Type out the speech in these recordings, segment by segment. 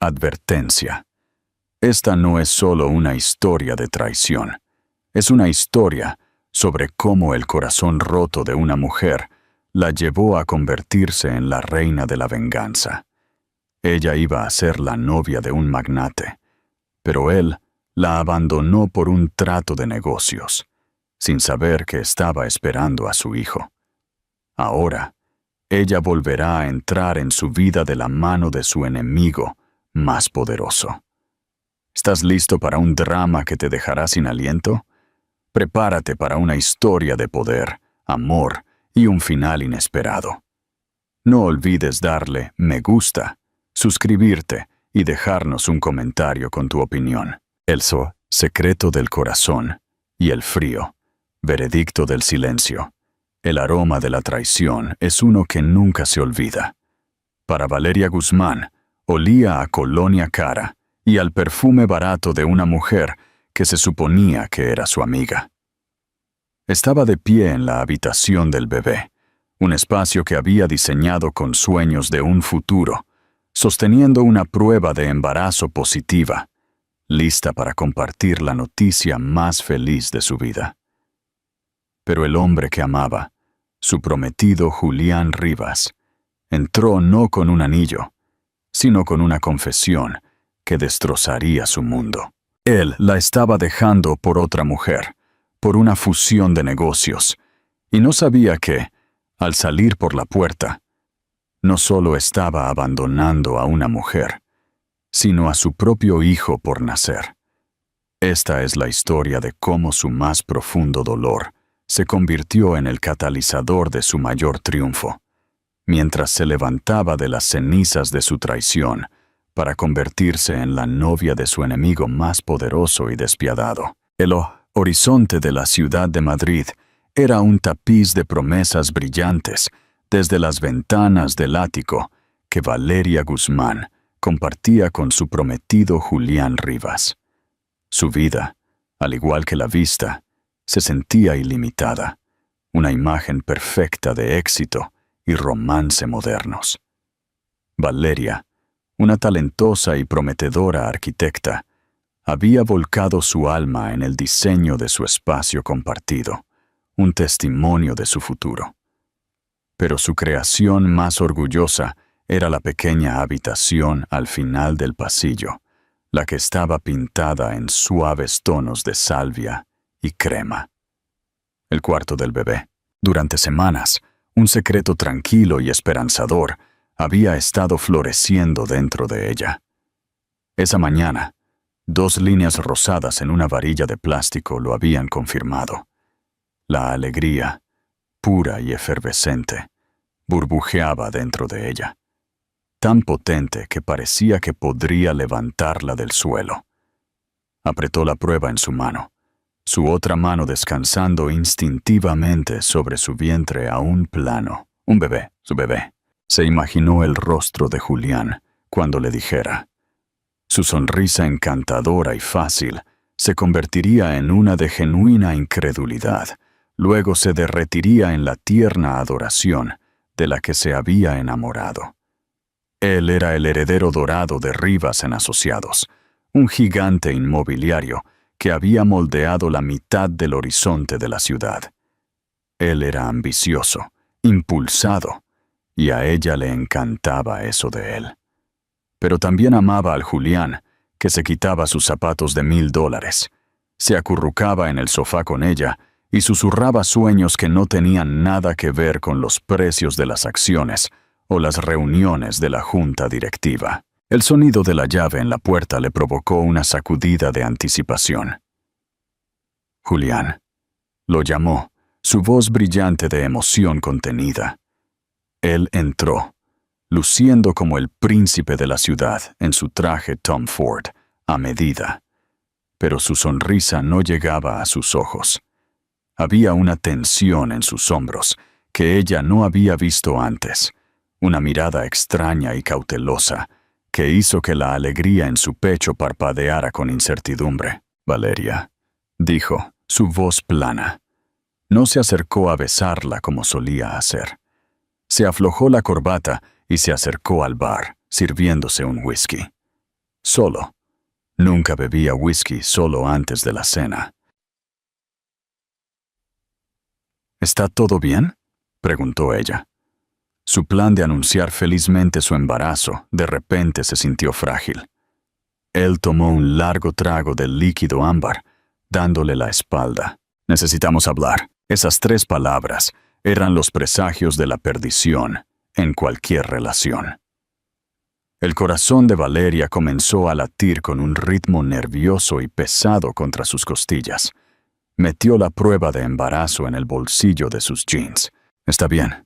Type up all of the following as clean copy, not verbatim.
Advertencia. Esta no es solo una historia de traición. Es una historia sobre cómo el corazón roto de una mujer la llevó a convertirse en la reina de la venganza. Ella iba a ser la novia de un magnate, pero él la abandonó por un trato de negocios, sin saber que estaba esperando a su hijo. Ahora, ella volverá a entrar en su vida de la mano de su enemigo más poderoso. ¿Estás listo para un drama que te dejará sin aliento? Prepárate para una historia de poder, amor y un final inesperado. No olvides darle me gusta, suscribirte y dejarnos un comentario con tu opinión. Secreto del corazón y el frío, veredicto del silencio. El aroma de la traición es uno que nunca se olvida. Para Valeria Guzmán, olía a colonia cara y al perfume barato de una mujer que se suponía que era su amiga. Estaba de pie en la habitación del bebé, un espacio que había diseñado con sueños de un futuro, sosteniendo una prueba de embarazo positiva, lista para compartir la noticia más feliz de su vida. Pero el hombre que amaba, su prometido Julián Rivas, entró no con un anillo, sino con una confesión que destrozaría su mundo. Él la estaba dejando por otra mujer, por una fusión de negocios, y no sabía que, al salir por la puerta, no solo estaba abandonando a una mujer, sino a su propio hijo por nacer. Esta es la historia de cómo su más profundo dolor se convirtió en el catalizador de su mayor triunfo, mientras se levantaba de las cenizas de su traición para convertirse en la novia de su enemigo más poderoso y despiadado. El horizonte de la ciudad de Madrid era un tapiz de promesas brillantes desde las ventanas del ático que Valeria Guzmán compartía con su prometido Julián Rivas. Su vida, al igual que la vista, se sentía ilimitada, una imagen perfecta de éxito y romance modernos. Valeria, una talentosa y prometedora arquitecta, había volcado su alma en el diseño de su espacio compartido, un testimonio de su futuro. Pero su creación más orgullosa era la pequeña habitación al final del pasillo, la que estaba pintada en suaves tonos de salvia y crema. El cuarto del bebé. Durante semanas, un secreto tranquilo y esperanzador había estado floreciendo dentro de ella. Esa mañana, 2 líneas rosadas en una varilla de plástico lo habían confirmado. La alegría, pura y efervescente, burbujeaba dentro de ella, tan potente que parecía que podría levantarla del suelo. Apretó la prueba en su mano, su otra mano descansando instintivamente sobre su vientre aún plano. Un bebé, su bebé. Se imaginó el rostro de Julián cuando le dijera. Su sonrisa encantadora y fácil se convertiría en una de genuina incredulidad, luego se derretiría en la tierna adoración de la que se había enamorado. Él era el heredero dorado de Rivas en Asociados, un gigante inmobiliario que había moldeado la mitad del horizonte de la ciudad. Él era ambicioso, impulsado, y a ella le encantaba eso de él. Pero también amaba al Julián, que se quitaba sus zapatos de $1000, se acurrucaba en el sofá con ella y susurraba sueños que no tenían nada que ver con los precios de las acciones o las reuniones de la junta directiva. El sonido de la llave en la puerta le provocó una sacudida de anticipación. Julián. Lo llamó, su voz brillante de emoción contenida. Él entró, luciendo como el príncipe de la ciudad en su traje Tom Ford, a medida. Pero su sonrisa no llegaba a sus ojos. Había una tensión en sus hombros que ella no había visto antes, una mirada extraña y cautelosa que hizo que la alegría en su pecho parpadeara con incertidumbre. Valeria, dijo, su voz plana. No se acercó a besarla como solía hacer. Se aflojó la corbata y se acercó al bar, sirviéndose un whisky. Solo. Nunca bebía whisky solo antes de la cena. ¿Está todo bien?, preguntó ella. Su plan de anunciar felizmente su embarazo de repente se sintió frágil. Él tomó un largo trago del líquido ámbar, dándole la espalda. Necesitamos hablar. Esas 3 palabras eran los presagios de la perdición en cualquier relación. El corazón de Valeria comenzó a latir con un ritmo nervioso y pesado contra sus costillas. Metió la prueba de embarazo en el bolsillo de sus jeans. «Está bien.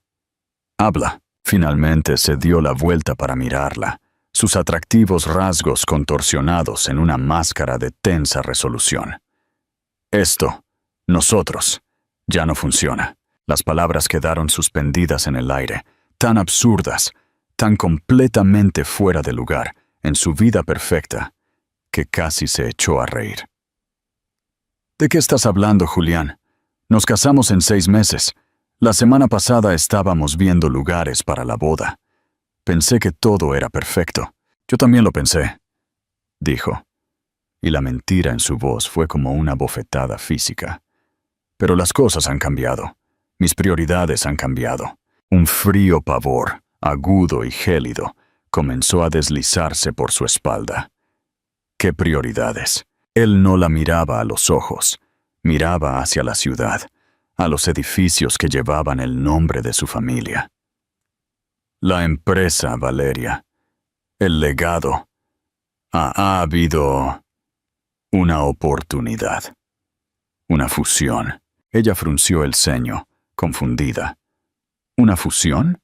Habla». Finalmente se dio la vuelta para mirarla, sus atractivos rasgos contorsionados en una máscara de tensa resolución. «Esto, nosotros, ya no funciona». Las palabras quedaron suspendidas en el aire, tan absurdas, tan completamente fuera de lugar en su vida perfecta, que casi se echó a reír. «¿De qué estás hablando, Julián? Nos casamos en 6 meses. La semana pasada estábamos viendo lugares para la boda. Pensé que todo era perfecto». «Yo también lo pensé», dijo, y la mentira en su voz fue como una bofetada física. «Pero las cosas han cambiado. Mis prioridades han cambiado». Un frío pavor, agudo y gélido, comenzó a deslizarse por su espalda. ¿Qué prioridades? Él no la miraba a los ojos, miraba hacia la ciudad, a los edificios que llevaban el nombre de su familia. La empresa, Valeria. El legado. Ha habido una oportunidad. Una fusión. Ella frunció el ceño, confundida. ¿Una fusión?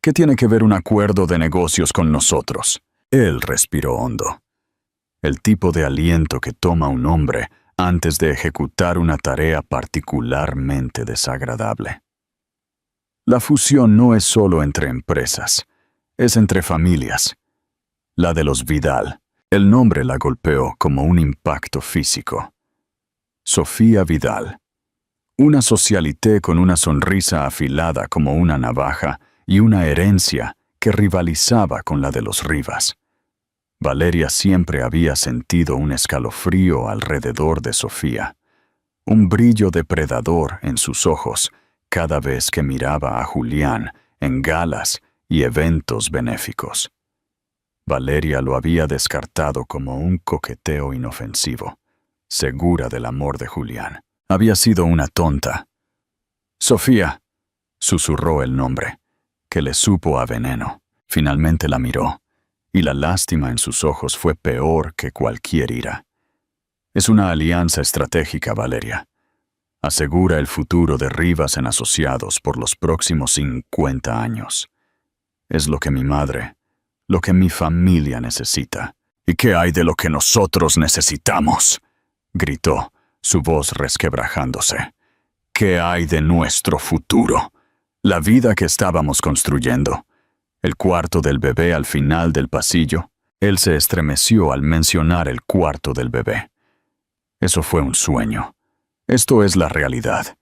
¿Qué tiene que ver un acuerdo de negocios con nosotros? Él respiró hondo. El tipo de aliento que toma un hombre antes de ejecutar una tarea particularmente desagradable. La fusión no es solo entre empresas, es entre familias. La de los Vidal. El nombre la golpeó como un impacto físico. Sofía Vidal. Una socialité con una sonrisa afilada como una navaja y una herencia que rivalizaba con la de los Rivas. Valeria siempre había sentido un escalofrío alrededor de Sofía, un brillo depredador en sus ojos cada vez que miraba a Julián en galas y eventos benéficos. Valeria lo había descartado como un coqueteo inofensivo, segura del amor de Julián. Había sido una tonta. «Sofía», susurró el nombre, que le supo a veneno. Finalmente la miró, y la lástima en sus ojos fue peor que cualquier ira. «Es una alianza estratégica, Valeria. Asegura el futuro de Rivas en Asociados por los próximos 50 años. Es lo que mi madre, lo que mi familia necesita». «¿Y qué hay de lo que nosotros necesitamos?», gritó, su voz resquebrajándose. «¿Qué hay de nuestro futuro? La vida que estábamos construyendo. El cuarto del bebé al final del pasillo». Él se estremeció al mencionar el cuarto del bebé. «Eso fue un sueño. Esto es la realidad.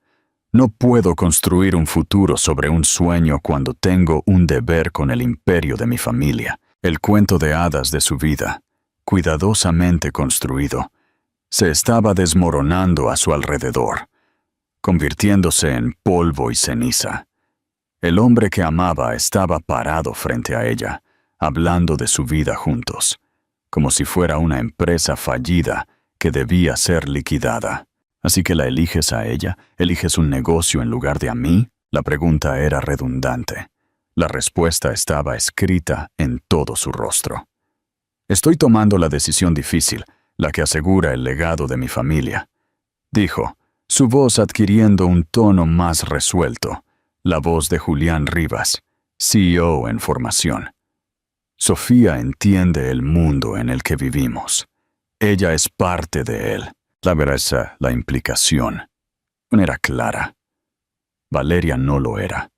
No puedo construir un futuro sobre un sueño cuando tengo un deber con el imperio de mi familia». El cuento de hadas de su vida, cuidadosamente construido, se estaba desmoronando a su alrededor, convirtiéndose en polvo y ceniza. El hombre que amaba estaba parado frente a ella, hablando de su vida juntos, como si fuera una empresa fallida que debía ser liquidada. «¿Así que la eliges a ella? ¿Eliges un negocio en lugar de a mí?». La pregunta era redundante. La respuesta estaba escrita en todo su rostro. «Estoy tomando la decisión difícil, la que asegura el legado de mi familia», dijo, su voz adquiriendo un tono más resuelto, la voz de Julián Rivas, CEO en formación. «Sofía entiende el mundo en el que vivimos. Ella es parte de él». La implicación no era clara. Valeria no lo era.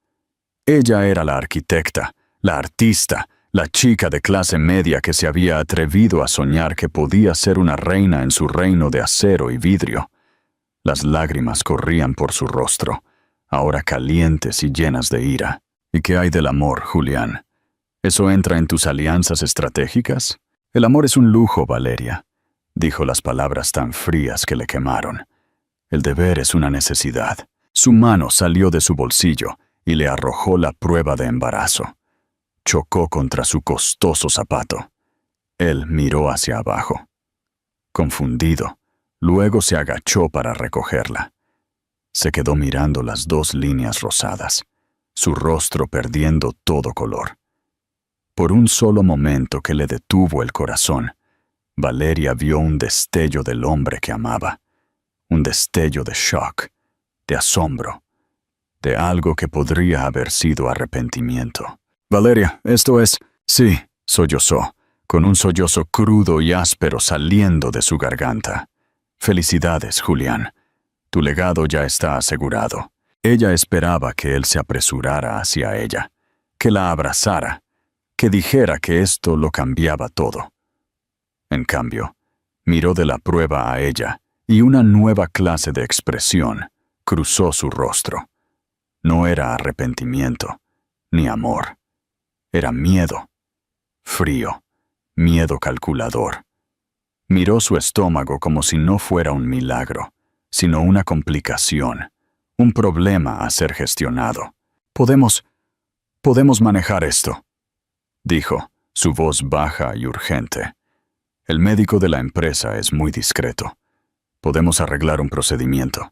Ella era la arquitecta, la artista, la chica de clase media que se había atrevido a soñar que podía ser una reina en su reino de acero y vidrio. Las lágrimas corrían por su rostro, ahora calientes y llenas de ira. «¿Y qué hay del amor, Julián? ¿Eso entra en tus alianzas estratégicas?». El amor es un lujo, Valeria, dijo las palabras tan frías que le quemaron. El deber es una necesidad. Su mano salió de su bolsillo y le arrojó la prueba de embarazo. Chocó contra su costoso zapato. Él miró hacia abajo. Confundido, luego se agachó para recogerla. Se quedó mirando las 2 líneas rosadas, su rostro perdiendo todo color. Por un solo momento que le detuvo el corazón, Valeria vio un destello del hombre que amaba, un destello de shock, de asombro, de algo que podría haber sido arrepentimiento. «Valeria, esto es...» «Sí», sollozó, con un sollozo crudo y áspero saliendo de su garganta. «Felicidades, Julián. Tu legado ya está asegurado». Ella esperaba que él se apresurara hacia ella, que la abrazara, que dijera que esto lo cambiaba todo. En cambio, miró de la prueba a ella y una nueva clase de expresión cruzó su rostro. No era arrepentimiento, ni amor. Era miedo. Frío, miedo calculador. Miró su estómago como si no fuera un milagro, sino una complicación, un problema a ser gestionado. Podemos manejar esto», dijo, su voz baja y urgente. «El médico de la empresa es muy discreto. Podemos arreglar un procedimiento.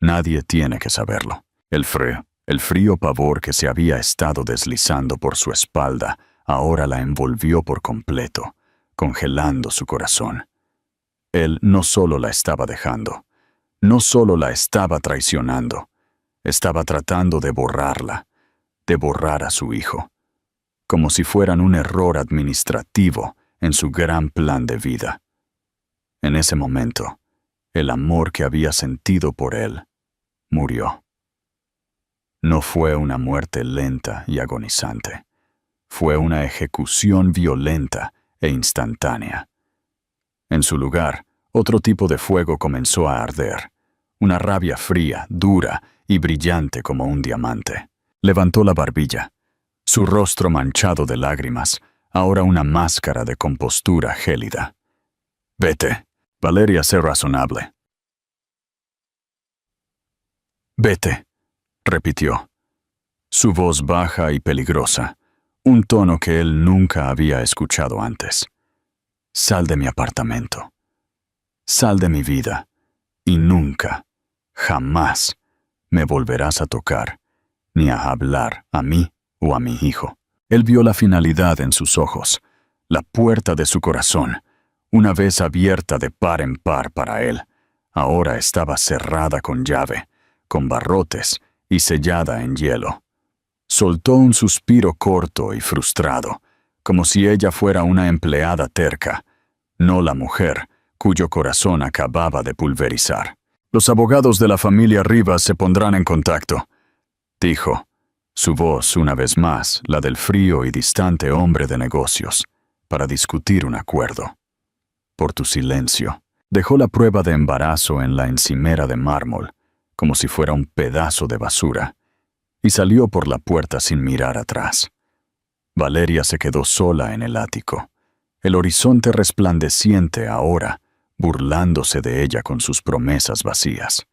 Nadie tiene que saberlo». El frío pavor que se había estado deslizando por su espalda ahora la envolvió por completo, congelando su corazón. Él no solo la estaba dejando, no solo la estaba traicionando, estaba tratando de borrarla, de borrar a su hijo, como si fueran un error administrativo en su gran plan de vida. En ese momento, el amor que había sentido por él murió. No fue una muerte lenta y agonizante. Fue una ejecución violenta e instantánea. En su lugar, otro tipo de fuego comenzó a arder. Una rabia fría, dura y brillante como un diamante. Levantó la barbilla. Su rostro manchado de lágrimas, ahora una máscara de compostura gélida. «Vete, Valeria, sé razonable». «Vete», repitió. Su voz baja y peligrosa, un tono que él nunca había escuchado antes. «Sal de mi apartamento. Sal de mi vida, y nunca, jamás, me volverás a tocar, ni a hablar a mí o a mi hijo». Él vio la finalidad en sus ojos, la puerta de su corazón, una vez abierta de par en par para él, ahora estaba cerrada con llave, con barrotes y sellada en hielo. Soltó un suspiro corto y frustrado, como si ella fuera una empleada terca, no la mujer cuyo corazón acababa de pulverizar. «Los abogados de la familia Rivas se pondrán en contacto», dijo, su voz una vez más la del frío y distante hombre de negocios, para discutir un acuerdo. «Por tu silencio». Dejó la prueba de embarazo en la encimera de mármol, como si fuera un pedazo de basura, y salió por la puerta sin mirar atrás. Valeria se quedó sola en el ático, el horizonte resplandeciente ahora, burlándose de ella con sus promesas vacías.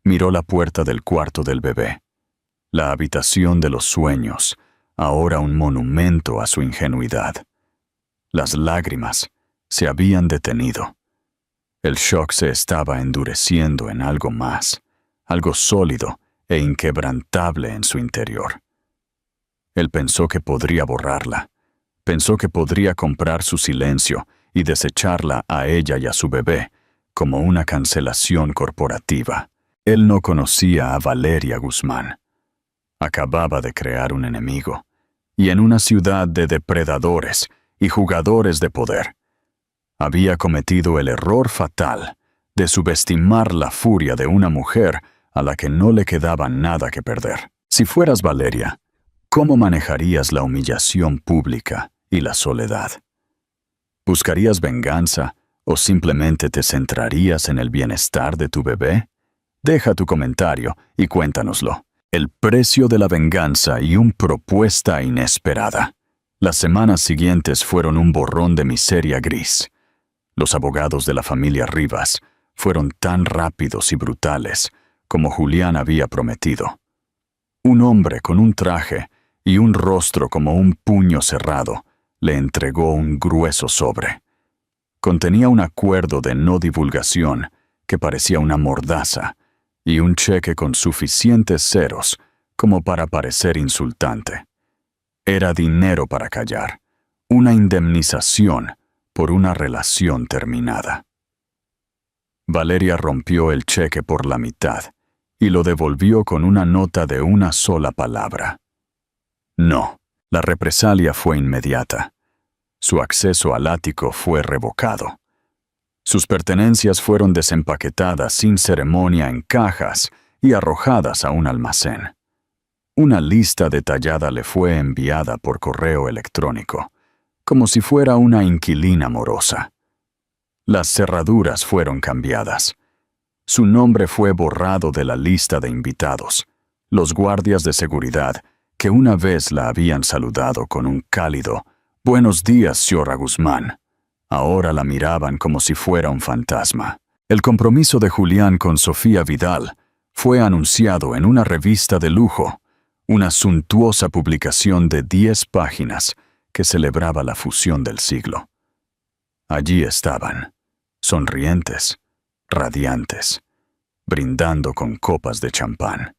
Miró la puerta del cuarto del bebé, la habitación de los sueños, ahora un monumento a su ingenuidad. Las lágrimas se habían detenido. El shock se estaba endureciendo en algo más, algo sólido e inquebrantable en su interior. Él pensó que podría borrarla, pensó que podría comprar su silencio y desecharla a ella y a su bebé como una cancelación corporativa. Él no conocía a Valeria Guzmán. Acababa de crear un enemigo, y en una ciudad de depredadores y jugadores de poder. Había cometido el error fatal de subestimar la furia de una mujer a la que no le quedaba nada que perder. Si fueras Valeria, ¿cómo manejarías la humillación pública y la soledad? ¿Buscarías venganza o simplemente te centrarías en el bienestar de tu bebé? Deja tu comentario y cuéntanoslo. El precio de la venganza y una propuesta inesperada. Las semanas siguientes fueron un borrón de miseria gris. Los abogados de la familia Rivas fueron tan rápidos y brutales como Julián había prometido. Un hombre con un traje y un rostro como un puño cerrado le entregó un grueso sobre. Contenía un acuerdo de no divulgación que parecía una mordaza y un cheque con suficientes ceros como para parecer insultante. Era dinero para callar, una indemnización por una relación terminada. Valeria rompió el cheque por la mitad y lo devolvió con una nota de una sola palabra. No, la represalia fue inmediata. Su acceso al ático fue revocado. Sus pertenencias fueron desempaquetadas sin ceremonia en cajas y arrojadas a un almacén. Una lista detallada le fue enviada por correo electrónico, como si fuera una inquilina morosa. Las cerraduras fueron cambiadas. Su nombre fue borrado de la lista de invitados. Los guardias de seguridad, que una vez la habían saludado con un cálido «Buenos días, señora Guzmán», ahora la miraban como si fuera un fantasma. El compromiso de Julián con Sofía Vidal fue anunciado en una revista de lujo, una suntuosa publicación de 10 páginas que celebraba la fusión del siglo. Allí estaban, sonrientes, radiantes, brindando con copas de champán.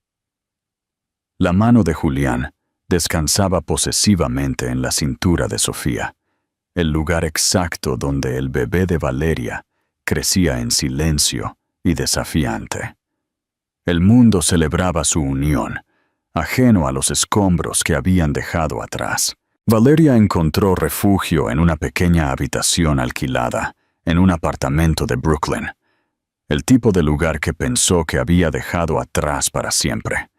La mano de Julián descansaba posesivamente en la cintura de Sofía, el lugar exacto donde el bebé de Valeria crecía en silencio y desafiante. El mundo celebraba su unión, ajeno a los escombros que habían dejado atrás. Valeria encontró refugio en una pequeña habitación alquilada en un apartamento de Brooklyn, el tipo de lugar que pensó que había dejado atrás para siempre.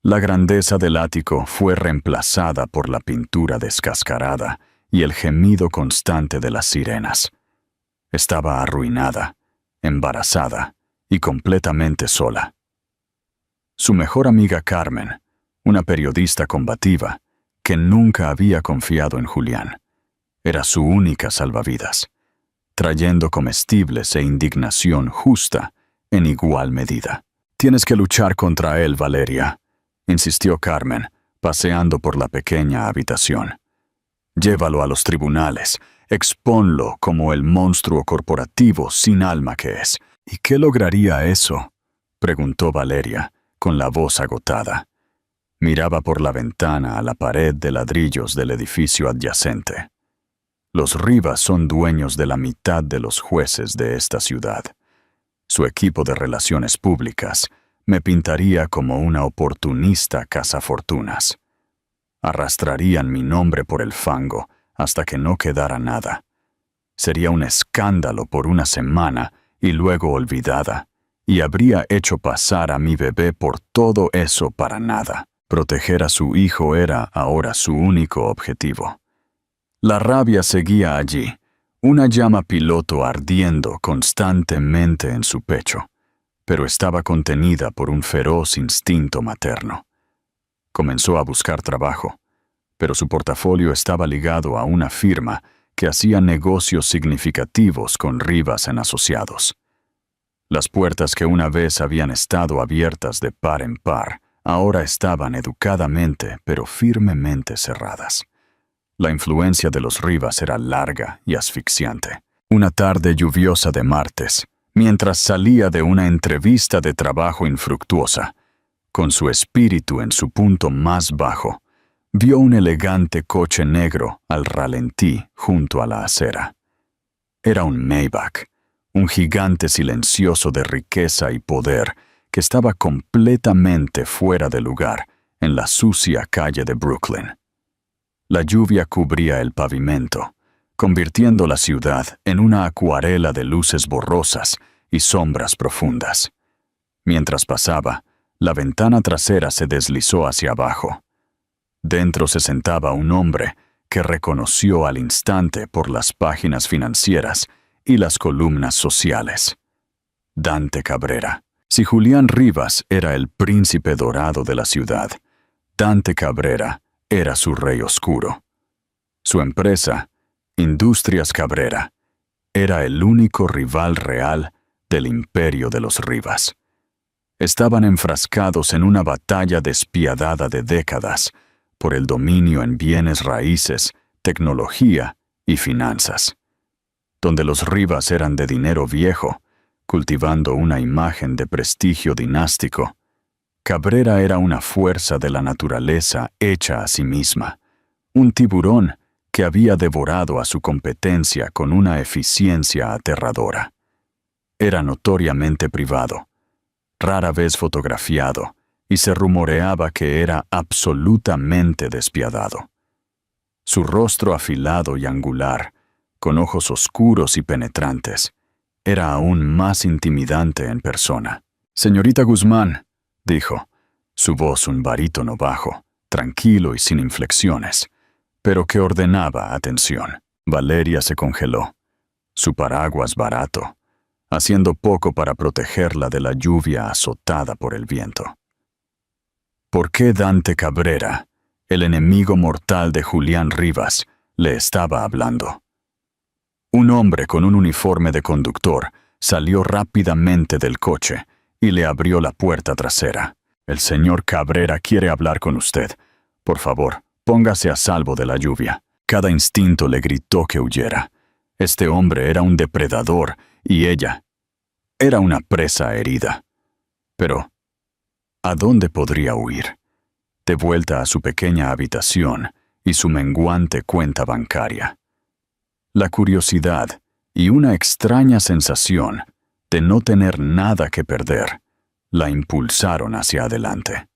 La grandeza del ático fue reemplazada por la pintura descascarada y el gemido constante de las sirenas. Estaba arruinada, embarazada y completamente sola. Su mejor amiga Carmen, una periodista combativa, que nunca había confiado en Julián, era su única salvavidas, trayendo comestibles e indignación justa en igual medida. «Tienes que luchar contra él, Valeria», insistió Carmen, paseando por la pequeña habitación. «Llévalo a los tribunales, expónlo como el monstruo corporativo sin alma que es». «¿Y qué lograría eso?», preguntó Valeria, con la voz agotada. Miraba por la ventana a la pared de ladrillos del edificio adyacente. Los Rivas son dueños de la mitad de los jueces de esta ciudad. Su equipo de relaciones públicas me pintaría como una oportunista cazafortunas. Arrastrarían mi nombre por el fango hasta que no quedara nada. Sería un escándalo por una semana y luego olvidada, y habría hecho pasar a mi bebé por todo eso para nada. Proteger a su hijo era ahora su único objetivo. La rabia seguía allí, una llama piloto ardiendo constantemente en su pecho, pero estaba contenida por un feroz instinto materno. Comenzó a buscar trabajo, pero su portafolio estaba ligado a una firma que hacía negocios significativos con Rivas en Asociados. Las puertas que una vez habían estado abiertas de par en par, ahora estaban educadamente pero firmemente cerradas. La influencia de los Rivas era larga y asfixiante. Una tarde lluviosa de martes, mientras salía de una entrevista de trabajo infructuosa, con su espíritu en su punto más bajo, vio un elegante coche negro al ralentí junto a la acera. Era un Maybach, un gigante silencioso de riqueza y poder que estaba completamente fuera de lugar en la sucia calle de Brooklyn. La lluvia cubría el pavimento, convirtiendo la ciudad en una acuarela de luces borrosas y sombras profundas. Mientras pasaba, la ventana trasera se deslizó hacia abajo. Dentro se sentaba un hombre que reconoció al instante por las páginas financieras y las columnas sociales. Dante Cabrera. Si Julián Rivas era el príncipe dorado de la ciudad, Dante Cabrera era su rey oscuro. Su empresa, Industrias Cabrera, era el único rival real del imperio de los Rivas. Estaban enfrascados en una batalla despiadada de décadas por el dominio en bienes raíces, tecnología y finanzas, donde los Rivas eran de dinero viejo, cultivando una imagen de prestigio dinástico. Cabrera era una fuerza de la naturaleza hecha a sí misma, un tiburón que había devorado a su competencia con una eficiencia aterradora. Era notoriamente privado, rara vez fotografiado, y se rumoreaba que era absolutamente despiadado. Su rostro afilado y angular, con ojos oscuros y penetrantes, era aún más intimidante en persona. «Señorita Guzmán», dijo, su voz un barítono bajo, tranquilo y sin inflexiones, pero que ordenaba atención. Valeria se congeló, su paraguas barato, haciendo poco para protegerla de la lluvia azotada por el viento. ¿Por qué Dante Cabrera, el enemigo mortal de Julián Rivas, le estaba hablando? Un hombre con un uniforme de conductor salió rápidamente del coche y le abrió la puerta trasera. «El señor Cabrera quiere hablar con usted. Por favor, póngase a salvo de la lluvia». Cada instinto le gritó que huyera. Este hombre era un depredador y ella era una presa herida. Pero, ¿a dónde podría huir? De vuelta a su pequeña habitación y su menguante cuenta bancaria. La curiosidad y una extraña sensación de no tener nada que perder la impulsaron hacia adelante.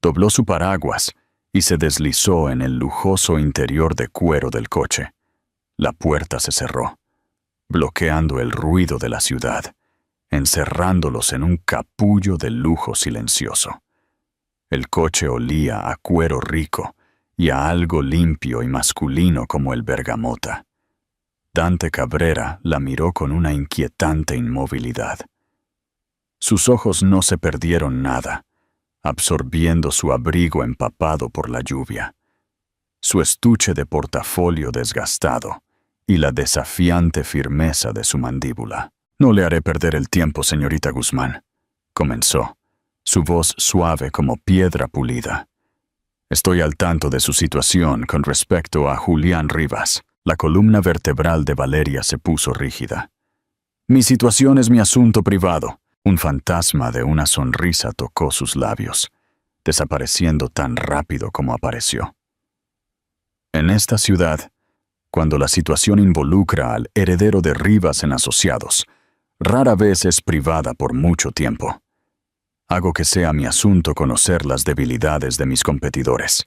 Dobló su paraguas y se deslizó en el lujoso interior de cuero del coche. La puerta se cerró, bloqueando el ruido de la ciudad, encerrándolos en un capullo de lujo silencioso. El coche olía a cuero rico y a algo limpio y masculino como el bergamota. Dante Cabrera la miró con una inquietante inmovilidad. Sus ojos no se perdieron nada, absorbiendo su abrigo empapado por la lluvia, su estuche de portafolio desgastado y la desafiante firmeza de su mandíbula. «No le haré perder el tiempo, señorita Guzmán», comenzó, su voz suave como piedra pulida. «Estoy al tanto de su situación con respecto a Julián Rivas». La columna vertebral de Valeria se puso rígida. «Mi situación es mi asunto privado». Un fantasma de una sonrisa tocó sus labios, desapareciendo tan rápido como apareció. En esta ciudad, cuando la situación involucra al heredero de Rivas en asociados, rara vez es privada por mucho tiempo. Hago que sea mi asunto conocer las debilidades de mis competidores,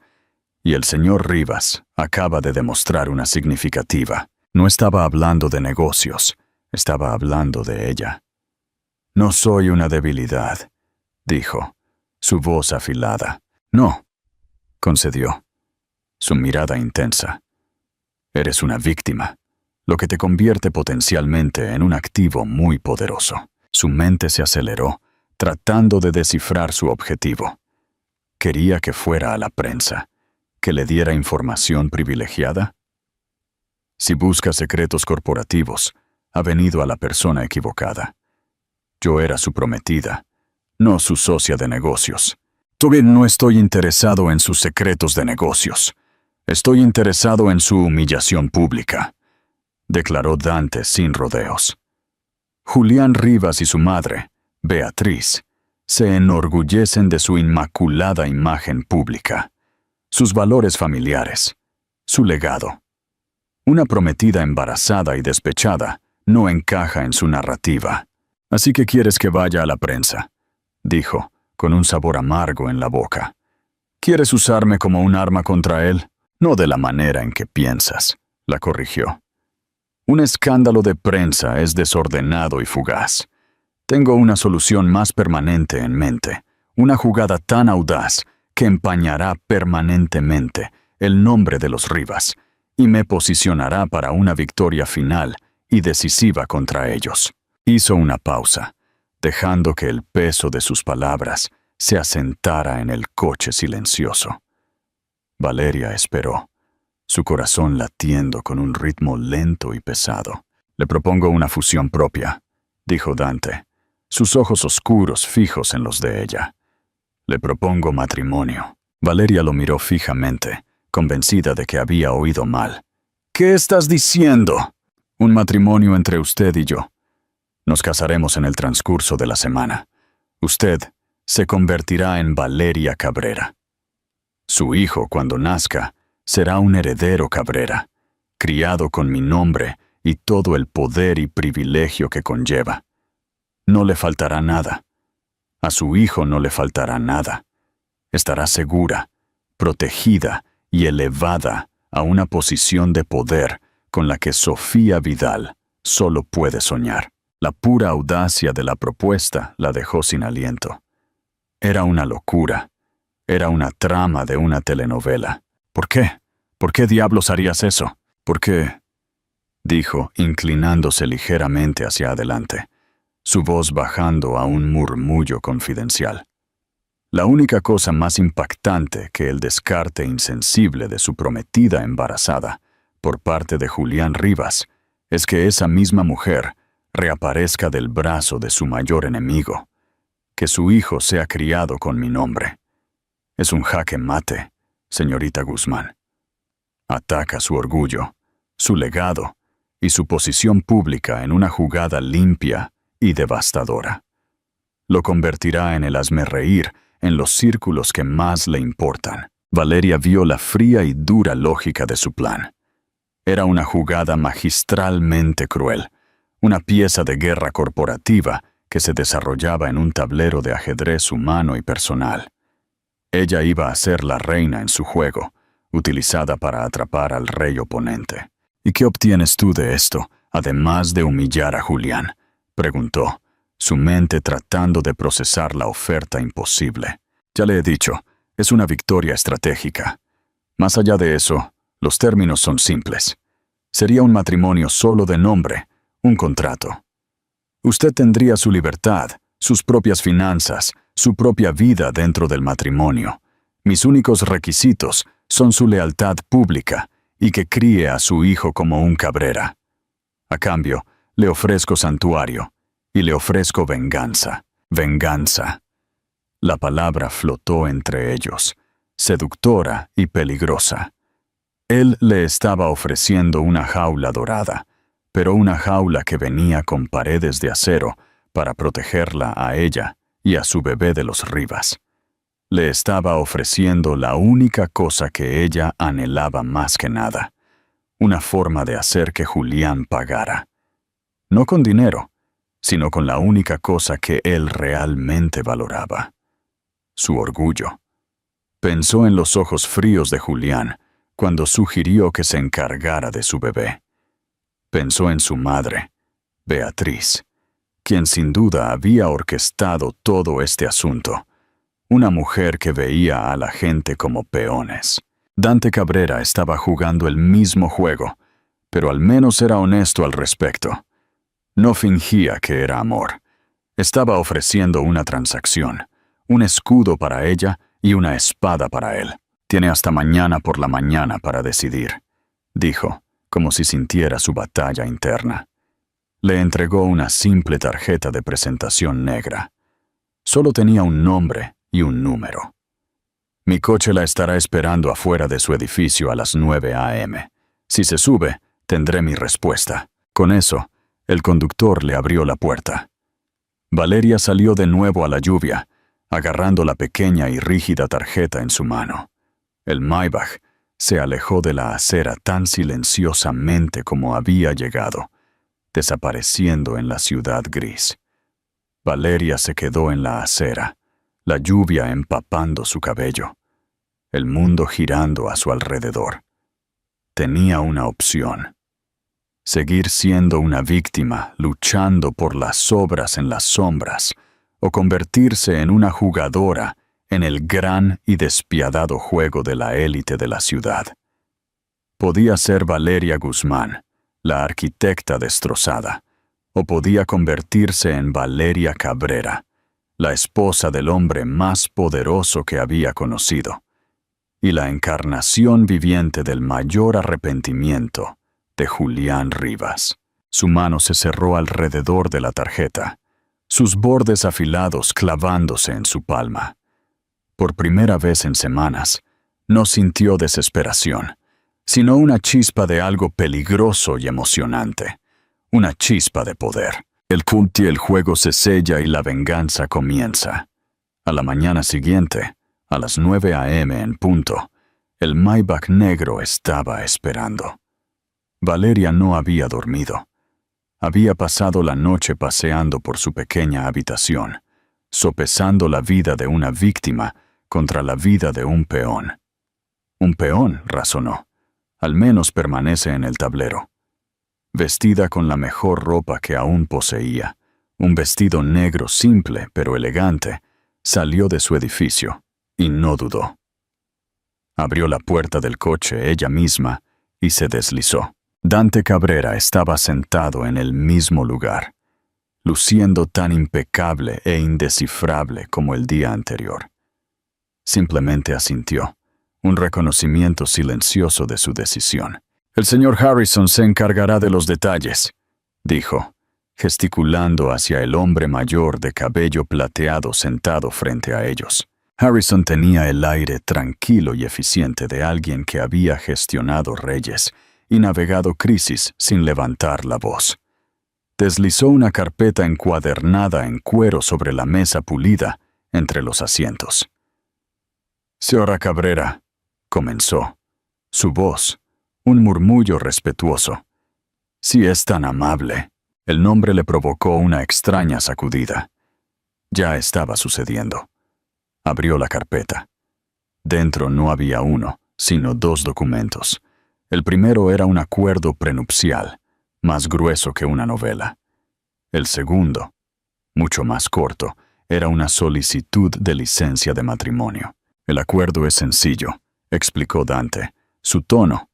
y el señor Rivas acaba de demostrar una significativa. No estaba hablando de negocios, estaba hablando de ella. «No soy una debilidad», dijo, su voz afilada. «No», concedió, su mirada intensa. «Eres una víctima, lo que te convierte potencialmente en un activo muy poderoso». Su mente se aceleró, tratando de descifrar su objetivo. Quería que fuera a la prensa, que le diera información privilegiada. Si busca secretos corporativos, ha venido a la persona equivocada. Yo era su prometida, no su socia de negocios. Todavía no estoy interesado en sus secretos de negocios. Estoy interesado en su humillación pública», declaró Dante sin rodeos. Julián Rivas y su madre, Beatriz, se enorgullecen de su inmaculada imagen pública, sus valores familiares, su legado. Una prometida embarazada y despechada no encaja en su narrativa. «Así que quieres que vaya a la prensa», dijo, con un sabor amargo en la boca. «¿Quieres usarme como un arma contra él? No de la manera en que piensas», la corrigió. «Un escándalo de prensa es desordenado y fugaz. Tengo una solución más permanente en mente, una jugada tan audaz que empañará permanentemente el nombre de los Rivas y me posicionará para una victoria final y decisiva contra ellos». Hizo una pausa, dejando que el peso de sus palabras se asentara en el coche silencioso. Valeria esperó, su corazón latiendo con un ritmo lento y pesado. «Le propongo una fusión propia», dijo Dante, sus ojos oscuros fijos en los de ella. «Le propongo matrimonio». Valeria lo miró fijamente, convencida de que había oído mal. «¿Qué estás diciendo?» «Un matrimonio entre usted y yo. Nos casaremos en el transcurso de la semana. Usted se convertirá en Valeria Cabrera. Su hijo, cuando nazca, será un heredero Cabrera, criado con mi nombre y todo el poder y privilegio que conlleva. No le faltará nada. A su hijo no le faltará nada. Estará segura, protegida y elevada a una posición de poder con la que Sofía Vidal solo puede soñar». La pura audacia de la propuesta la dejó sin aliento. Era una locura. Era una trama de una telenovela. «¿Por qué? ¿Por qué diablos harías eso?» «¿Por qué?», dijo, inclinándose ligeramente hacia adelante, su voz bajando a un murmullo confidencial. La única cosa más impactante que el descarte insensible de su prometida embarazada por parte de Julián Rivas es que esa misma mujer reaparezca del brazo de su mayor enemigo, que su hijo sea criado con mi nombre. Es un jaque mate, señorita Guzmán. Ataca su orgullo, su legado y su posición pública en una jugada limpia y devastadora. Lo convertirá en el hazmerreír en los círculos que más le importan. Valeria vio la fría y dura lógica de su plan. Era una jugada magistralmente cruel, una pieza de guerra corporativa que se desarrollaba en un tablero de ajedrez humano y personal. Ella iba a ser la reina en su juego, utilizada para atrapar al rey oponente. «¿Y qué obtienes tú de esto, además de humillar a Julián?», preguntó, su mente tratando de procesar la oferta imposible. «Ya le he dicho, es una victoria estratégica. Más allá de eso, los términos son simples. Sería un matrimonio solo de nombre, un contrato. Usted tendría su libertad, sus propias finanzas, su propia vida dentro del matrimonio. Mis únicos requisitos son su lealtad pública y que críe a su hijo como un Cabrera. A cambio, le ofrezco santuario y le ofrezco venganza. Venganza». La palabra flotó entre ellos, seductora y peligrosa. Él le estaba ofreciendo una jaula dorada, pero una jaula que venía con paredes de acero para protegerla a ella y a su bebé de los Rivas. Le estaba ofreciendo la única cosa que ella anhelaba más que nada, una forma de hacer que Julián pagara. No con dinero, sino con la única cosa que él realmente valoraba: su orgullo. Pensó en los ojos fríos de Julián cuando sugirió que se encargara de su bebé. Pensó en su madre, Beatriz, quien sin duda había orquestado todo este asunto, una mujer que veía a la gente como peones. Dante Cabrera estaba jugando el mismo juego, pero al menos era honesto al respecto. No fingía que era amor. Estaba ofreciendo una transacción, un escudo para ella y una espada para él. «Tiene hasta mañana por la mañana para decidir», dijo, como si sintiera su batalla interna. Le entregó una simple tarjeta de presentación negra. Solo tenía un nombre y un número. «Mi coche la estará esperando afuera de su edificio a las 9 a.m. Si se sube, tendré mi respuesta». Con eso, el conductor le abrió la puerta. Valeria salió de nuevo a la lluvia, agarrando la pequeña y rígida tarjeta en su mano. El Maybach se alejó de la acera tan silenciosamente como había llegado, desapareciendo en la ciudad gris. Valeria se quedó en la acera, la lluvia empapando su cabello, el mundo girando a su alrededor. Tenía una opción: seguir siendo una víctima, luchando por las obras en las sombras, o convertirse en una jugadora en el gran y despiadado juego de la élite de la ciudad. Podía ser Valeria Guzmán, la arquitecta destrozada, o podía convertirse en Valeria Cabrera, la esposa del hombre más poderoso que había conocido. y la encarnación viviente del mayor arrepentimiento de Julián Rivas. Su mano se cerró alrededor de la tarjeta, sus bordes afilados clavándose en su palma. Por primera vez en semanas, no sintió desesperación, sino una chispa de algo peligroso y emocionante, una chispa de poder. El culto y el juego se sella y la venganza comienza. A la mañana siguiente, a las 9 a.m. en punto, el Maybach negro estaba esperando. Valeria no había dormido. Había pasado la noche paseando por su pequeña habitación, sopesando la vida de una víctima contra la vida de un peón. Un peón, razonó, al menos permanece en el tablero. Vestida con la mejor ropa que aún poseía, un vestido negro simple pero elegante, salió de su edificio y no dudó. Abrió la puerta del coche ella misma y se deslizó. Dante Cabrera estaba sentado en el mismo lugar, luciendo tan impecable e indescifrable como el día anterior. Simplemente asintió, un reconocimiento silencioso de su decisión. «El señor Harrison se encargará de los detalles», dijo, gesticulando hacia el hombre mayor de cabello plateado sentado frente a ellos. Harrison tenía el aire tranquilo y eficiente de alguien que había gestionado reyes y navegado crisis sin levantar la voz. Deslizó una carpeta encuadernada en cuero sobre la mesa pulida entre los asientos. «Señora Cabrera», comenzó, su voz, un murmullo respetuoso. «Si es tan amable». El nombre le provocó una extraña sacudida. Ya estaba sucediendo. Abrió la carpeta. Dentro no había uno, sino dos documentos. El primero era un acuerdo prenupcial, más grueso que una novela. El segundo, mucho más corto, era una solicitud de licencia de matrimonio. «El acuerdo es sencillo», explicó Dante. «Su tono,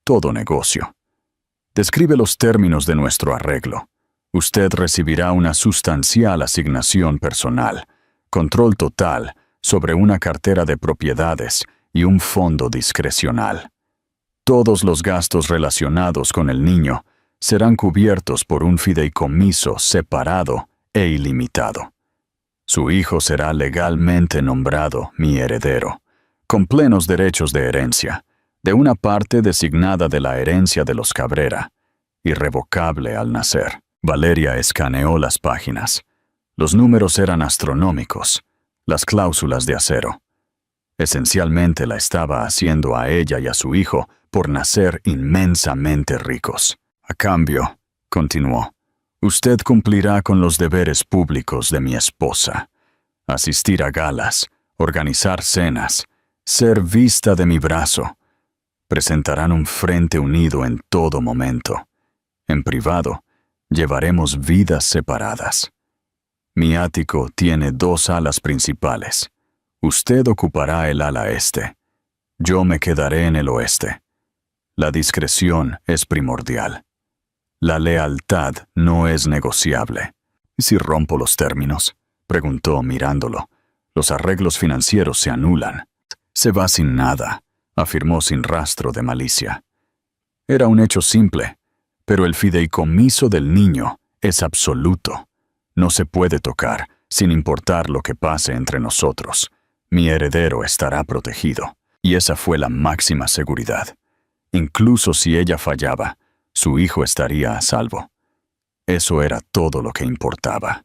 todo negocio. Describe los términos de nuestro arreglo. Usted recibirá una sustancial asignación personal, control total sobre una cartera de propiedades y un fondo discrecional. Todos los gastos relacionados con el niño serán cubiertos por un fideicomiso separado e ilimitado. Su hijo será legalmente nombrado mi heredero, con plenos derechos de herencia, de una parte designada de la herencia de los Cabrera, irrevocable al nacer». Valeria escaneó las páginas. Los números eran astronómicos, las cláusulas de acero. Esencialmente la estaba haciendo a ella y a su hijo por nacer inmensamente ricos. «A cambio», continuó, «usted cumplirá con los deberes públicos de mi esposa. Asistir a galas, organizar cenas, ser vista de mi brazo. Presentarán un frente unido en todo momento. En privado, llevaremos vidas separadas. Mi ático tiene 2 alas principales. Usted ocupará el ala este. Yo me quedaré en el oeste. La discreción es primordial. La lealtad no es negociable». «¿Y si rompo los términos?», preguntó mirándolo. «Los arreglos financieros se anulan». «Se va sin nada», afirmó sin rastro de malicia. Era un hecho simple, pero el fideicomiso del niño es absoluto. No se puede tocar, sin importar lo que pase entre nosotros. Mi heredero estará protegido, y esa fue la máxima seguridad. Incluso si ella fallaba, su hijo estaría a salvo. Eso era todo lo que importaba.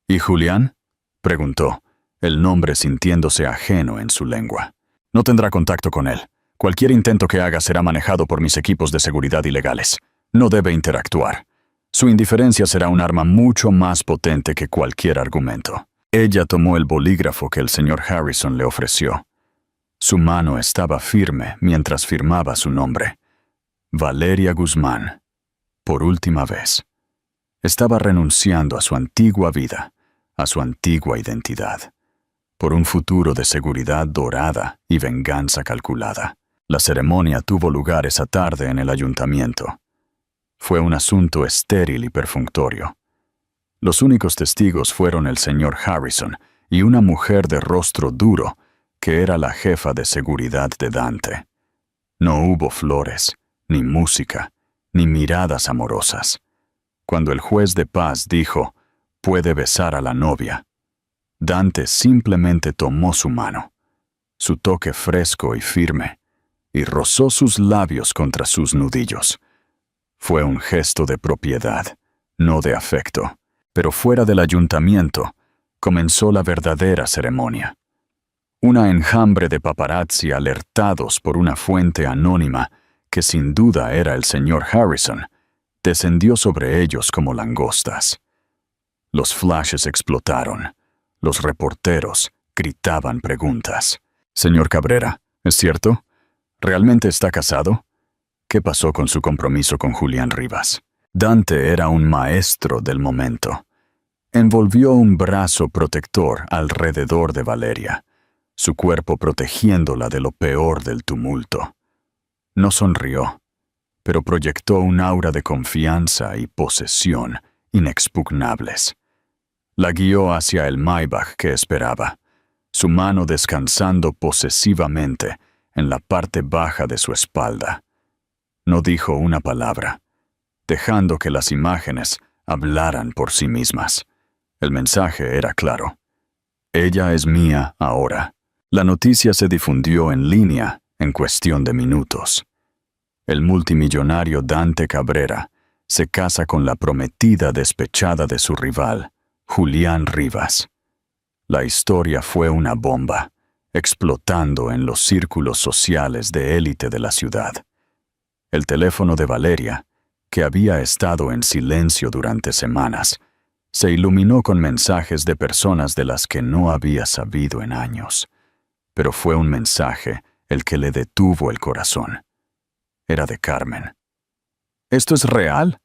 «¿Y Julián?», preguntó, el nombre sintiéndose ajeno en su lengua. «No tendrá contacto con él. Cualquier intento que haga será manejado por mis equipos de seguridad y legales. No debe interactuar. Su indiferencia será un arma mucho más potente que cualquier argumento». Ella tomó el bolígrafo que el señor Harrison le ofreció. Su mano estaba firme mientras firmaba su nombre. Valeria Guzmán. Por última vez. Estaba renunciando a su antigua vida, a su antigua identidad, por un futuro de seguridad dorada y venganza calculada. La ceremonia tuvo lugar esa tarde en el ayuntamiento. Fue un asunto estéril y perfunctorio. Los únicos testigos fueron el señor Harrison y una mujer de rostro duro que era la jefa de seguridad de Dante. No hubo flores, ni música, ni miradas amorosas. Cuando el juez de paz dijo, «Puede besar a la novia», Dante simplemente tomó su mano, su toque fresco y firme, y rozó sus labios contra sus nudillos. Fue un gesto de propiedad, no de afecto, pero fuera del ayuntamiento comenzó la verdadera ceremonia. Una enjambre de paparazzi alertados por una fuente anónima, que sin duda era el señor Harrison, descendió sobre ellos como langostas. Los flashes explotaron. Los reporteros gritaban preguntas. «Señor Cabrera, ¿es cierto? ¿Realmente está casado? ¿Qué pasó con su compromiso con Julián Rivas?» Dante era un maestro del momento. Envolvió un brazo protector alrededor de Valeria, su cuerpo protegiéndola de lo peor del tumulto. No sonrió, pero proyectó un aura de confianza y posesión inexpugnables. La guió hacia el Maybach que esperaba, su mano descansando posesivamente en la parte baja de su espalda. No dijo una palabra, dejando que las imágenes hablaran por sí mismas. El mensaje era claro. Ella es mía ahora. La noticia se difundió en línea en cuestión de minutos. El multimillonario Dante Cabrera se casa con la prometida despechada de su rival, Julián Rivas. La historia fue una bomba, explotando en los círculos sociales de élite de la ciudad. El teléfono de Valeria, que había estado en silencio durante semanas, se iluminó con mensajes de personas de las que no había sabido en años. Pero fue un mensaje el que le detuvo el corazón. Era de Carmen. «¿Esto es real?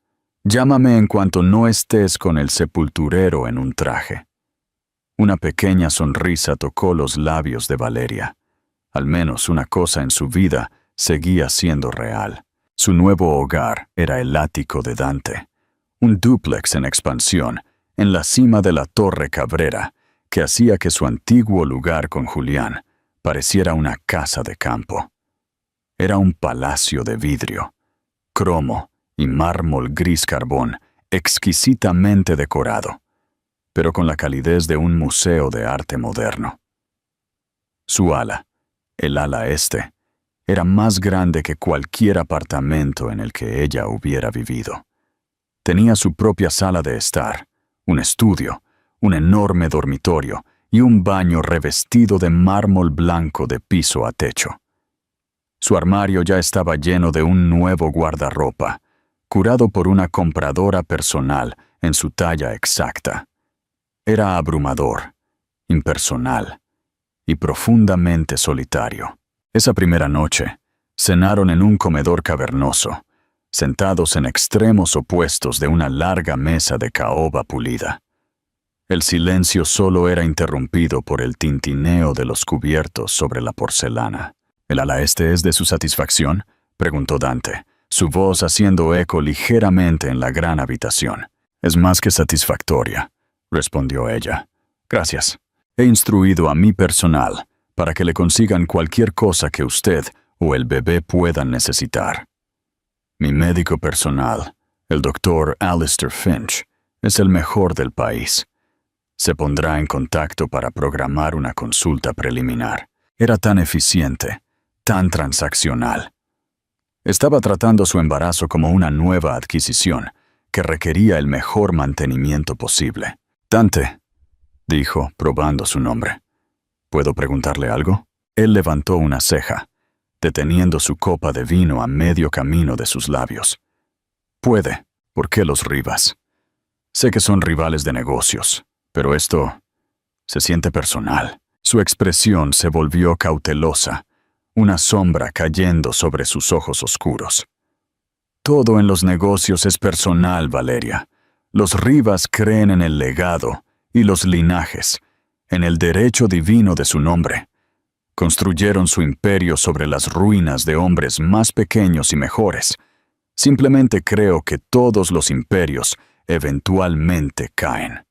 Llámame en cuanto no estés con el sepulturero en un traje». Una pequeña sonrisa tocó los labios de Valeria. Al menos una cosa en su vida seguía siendo real. Su nuevo hogar era el ático de Dante, un dúplex en expansión, en la cima de la Torre Cabrera, que hacía que su antiguo lugar con Julián pareciera una casa de campo. Era un palacio de vidrio, cromo y mármol gris carbón, exquisitamente decorado, pero con la calidez de un museo de arte moderno. Su ala, el ala este, era más grande que cualquier apartamento en el que ella hubiera vivido. Tenía su propia sala de estar, un estudio, un enorme dormitorio y un baño revestido de mármol blanco de piso a techo. Su armario ya estaba lleno de un nuevo guardarropa, curado por una compradora personal en su talla exacta. Era abrumador, impersonal y profundamente solitario. Esa primera noche, cenaron en un comedor cavernoso, sentados en extremos opuestos de una larga mesa de caoba pulida. El silencio solo era interrumpido por el tintineo de los cubiertos sobre la porcelana. «¿El ala este es de su satisfacción?», preguntó Dante, su voz haciendo eco ligeramente en la gran habitación. «Es más que satisfactoria», respondió ella. «Gracias. He instruido a mi personal para que le consigan cualquier cosa que usted o el bebé puedan necesitar. Mi médico personal, el doctor Alistair Finch, es el mejor del país. Se pondrá en contacto para programar una consulta preliminar». Era tan eficiente, tan transaccional. Estaba tratando su embarazo como una nueva adquisición que requería el mejor mantenimiento posible. «Dante», dijo, probando su nombre. «¿Puedo preguntarle algo?» Él levantó una ceja, deteniendo su copa de vino a medio camino de sus labios. «Puede. ¿Por qué los Rivas? Sé que son rivales de negocios, pero esto se siente personal». Su expresión se volvió cautelosa, una sombra cayendo sobre sus ojos oscuros. «Todo en los negocios es personal, Valeria. Los Rivas creen en el legado y los linajes, en el derecho divino de su nombre. Construyeron su imperio sobre las ruinas de hombres más pequeños y mejores. Simplemente creo que todos los imperios eventualmente caen.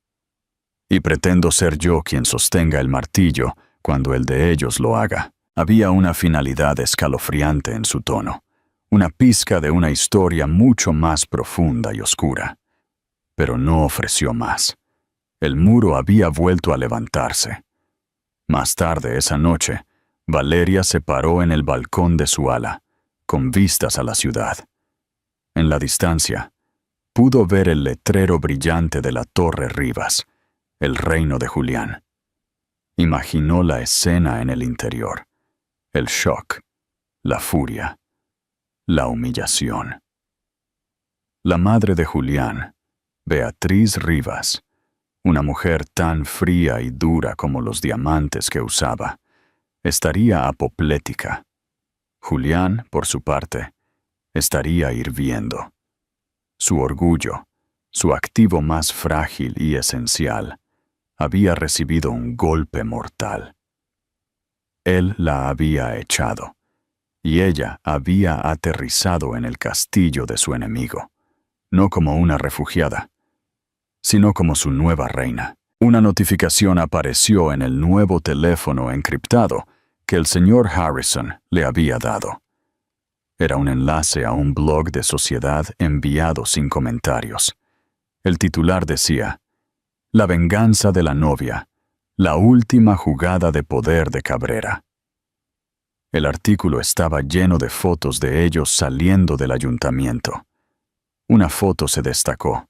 Y pretendo ser yo quien sostenga el martillo cuando el de ellos lo haga. Había una finalidad escalofriante en su tono, una pizca de una historia mucho más profunda y oscura. Pero no ofreció más. El muro había vuelto a levantarse. Más tarde esa noche, Valeria se paró en el balcón de su ala, con vistas a la ciudad. En la distancia, pudo ver el letrero brillante de la Torre Rivas, el reino de Julián. Imaginó la escena en el interior, el shock, la furia, la humillación. La madre de Julián, Beatriz Rivas, una mujer tan fría y dura como los diamantes que usaba, estaría apoplética. Julián, por su parte, estaría hirviendo. Su orgullo, su activo más frágil y esencial, había recibido un golpe mortal. Él la había echado, y ella había aterrizado en el castillo de su enemigo, no como una refugiada, sino como su nueva reina. Una notificación apareció en el nuevo teléfono encriptado que el señor Harrison le había dado. Era un enlace a un blog de sociedad enviado sin comentarios. El titular decía: La venganza de la novia, la última jugada de poder de Cabrera. El artículo estaba lleno de fotos de ellos saliendo del ayuntamiento. Una foto se destacó.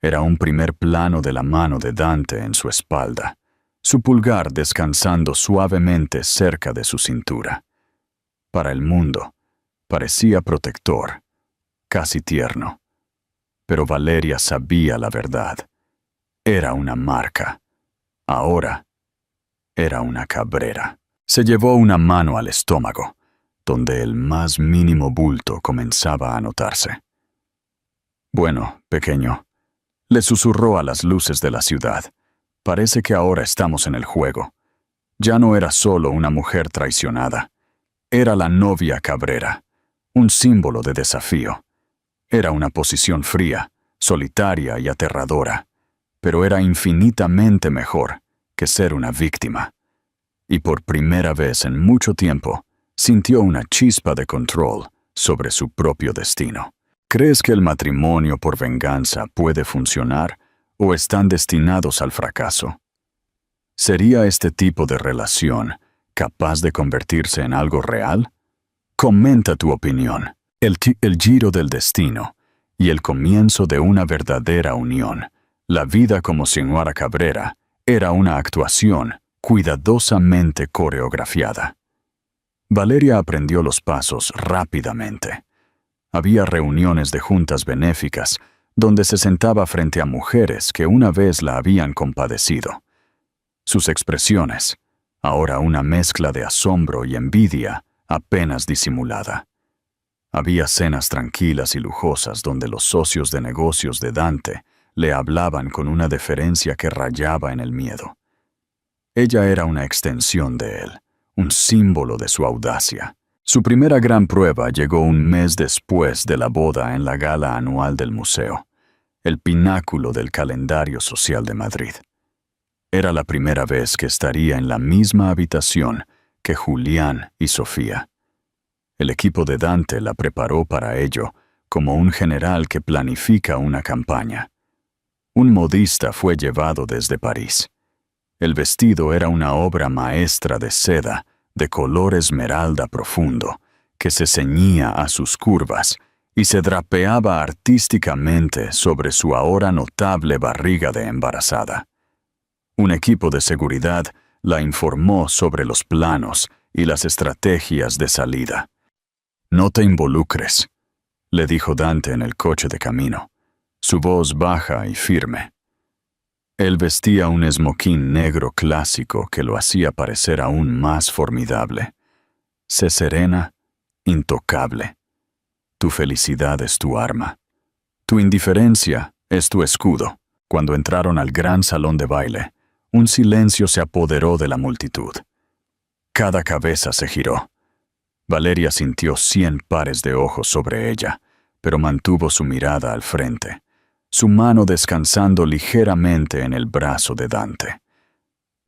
Era un primer plano de la mano de Dante en su espalda, su pulgar descansando suavemente cerca de su cintura. Para el mundo, parecía protector, casi tierno. Pero Valeria sabía la verdad. Era una marca. Ahora era una cabrera. Se llevó una mano al estómago, donde el más mínimo bulto comenzaba a notarse. Bueno, pequeño, le susurró a las luces de la ciudad. Parece que ahora estamos en el juego. Ya no era solo una mujer traicionada. Era la novia Cabrera, un símbolo de desafío. Era una posición fría, solitaria y aterradora, pero era infinitamente mejor que ser una víctima. Y por primera vez en mucho tiempo, sintió una chispa de control sobre su propio destino. ¿Crees que el matrimonio por venganza puede funcionar o están destinados al fracaso? ¿Sería este tipo de relación capaz de convertirse en algo real? Comenta tu opinión. El giro del destino y el comienzo de una verdadera unión. La vida como señora Cabrera era una actuación cuidadosamente coreografiada. Valeria aprendió los pasos rápidamente. Había reuniones de juntas benéficas donde se sentaba frente a mujeres que una vez la habían compadecido. Sus expresiones, ahora una mezcla de asombro y envidia apenas disimulada. Había cenas tranquilas y lujosas donde los socios de negocios de Dante le hablaban con una deferencia que rayaba en el miedo. Ella era una extensión de él, un símbolo de su audacia. Su primera gran prueba llegó un mes después de la boda en la gala anual del museo, el pináculo del calendario social de Madrid. Era la primera vez que estaría en la misma habitación que Julián y Sofía. El equipo de Dante la preparó para ello como un general que planifica una campaña. Un modista fue llevado desde París. El vestido era una obra maestra de seda, de color esmeralda profundo, que se ceñía a sus curvas y se drapeaba artísticamente sobre su ahora notable barriga de embarazada. Un equipo de seguridad la informó sobre los planos y las estrategias de salida. «No te involucres», le dijo Dante en el coche de camino, su voz baja y firme. Él vestía un esmoquín negro clásico que lo hacía parecer aún más formidable. Sé serena, intocable. Tu felicidad es tu arma. Tu indiferencia es tu escudo. Cuando entraron al gran salón de baile, un silencio se apoderó de la multitud. Cada cabeza se giró. Valeria sintió 100 pares de ojos sobre ella, pero mantuvo su mirada al frente, su mano descansando ligeramente en el brazo de Dante.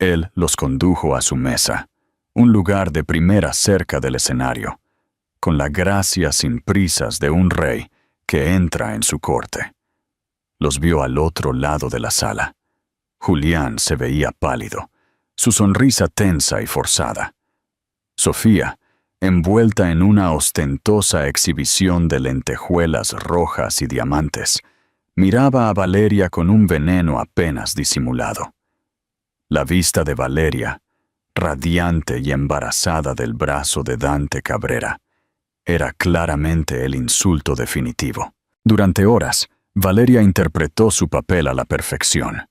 Él los condujo a su mesa, un lugar de primera cerca del escenario, con la gracia sin prisas de un rey que entra en su corte. Los vio al otro lado de la sala. Julián se veía pálido, su sonrisa tensa y forzada. Sofía, envuelta en una ostentosa exhibición de lentejuelas rojas y diamantes, miraba a Valeria con un veneno apenas disimulado. La vista de Valeria, radiante y embarazada del brazo de Dante Cabrera, era claramente el insulto definitivo. Durante horas, Valeria interpretó su papel a la perfección.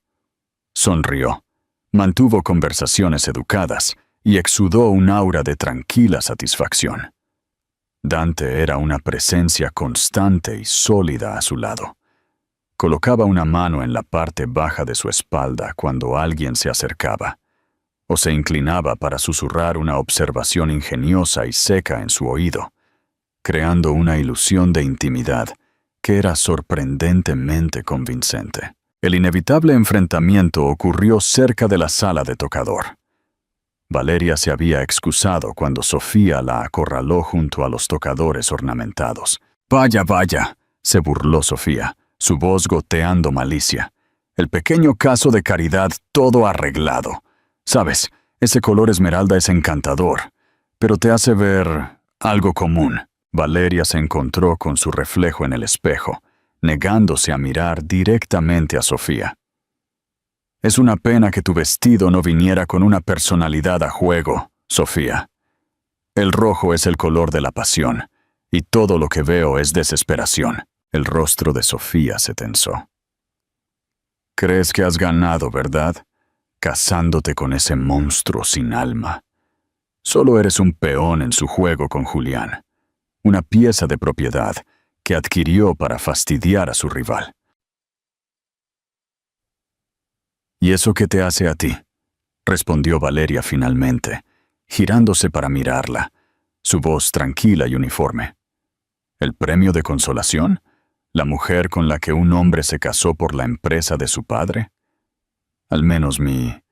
Sonrió, mantuvo conversaciones educadas y exudó un aura de tranquila satisfacción. Dante era una presencia constante y sólida a su lado. Colocaba una mano en la parte baja de su espalda cuando alguien se acercaba, o se inclinaba para susurrar una observación ingeniosa y seca en su oído, creando una ilusión de intimidad que era sorprendentemente convincente. El inevitable enfrentamiento ocurrió cerca de la sala de tocador. Valeria se había excusado cuando Sofía la acorraló junto a los tocadores ornamentados. «Vaya, vaya», se burló Sofía, su voz goteando malicia. «El pequeño caso de Caridad todo arreglado. Sabes, ese color esmeralda es encantador, pero te hace ver algo común». Valeria se encontró con su reflejo en el espejo, negándose a mirar directamente a Sofía. «Es una pena que tu vestido no viniera con una personalidad a juego, Sofía. El rojo es el color de la pasión, y todo lo que veo es desesperación». El rostro de Sofía se tensó. «Crees que has ganado, ¿verdad? Casándote con ese monstruo sin alma. Solo eres un peón en su juego con Julián, una pieza de propiedad que adquirió para fastidiar a su rival». «¿Y eso qué te hace a ti?», respondió Valeria finalmente, girándose para mirarla, su voz tranquila y uniforme. «¿El premio de consolación? ¿La mujer con la que un hombre se casó por la empresa de su padre? Al menos mi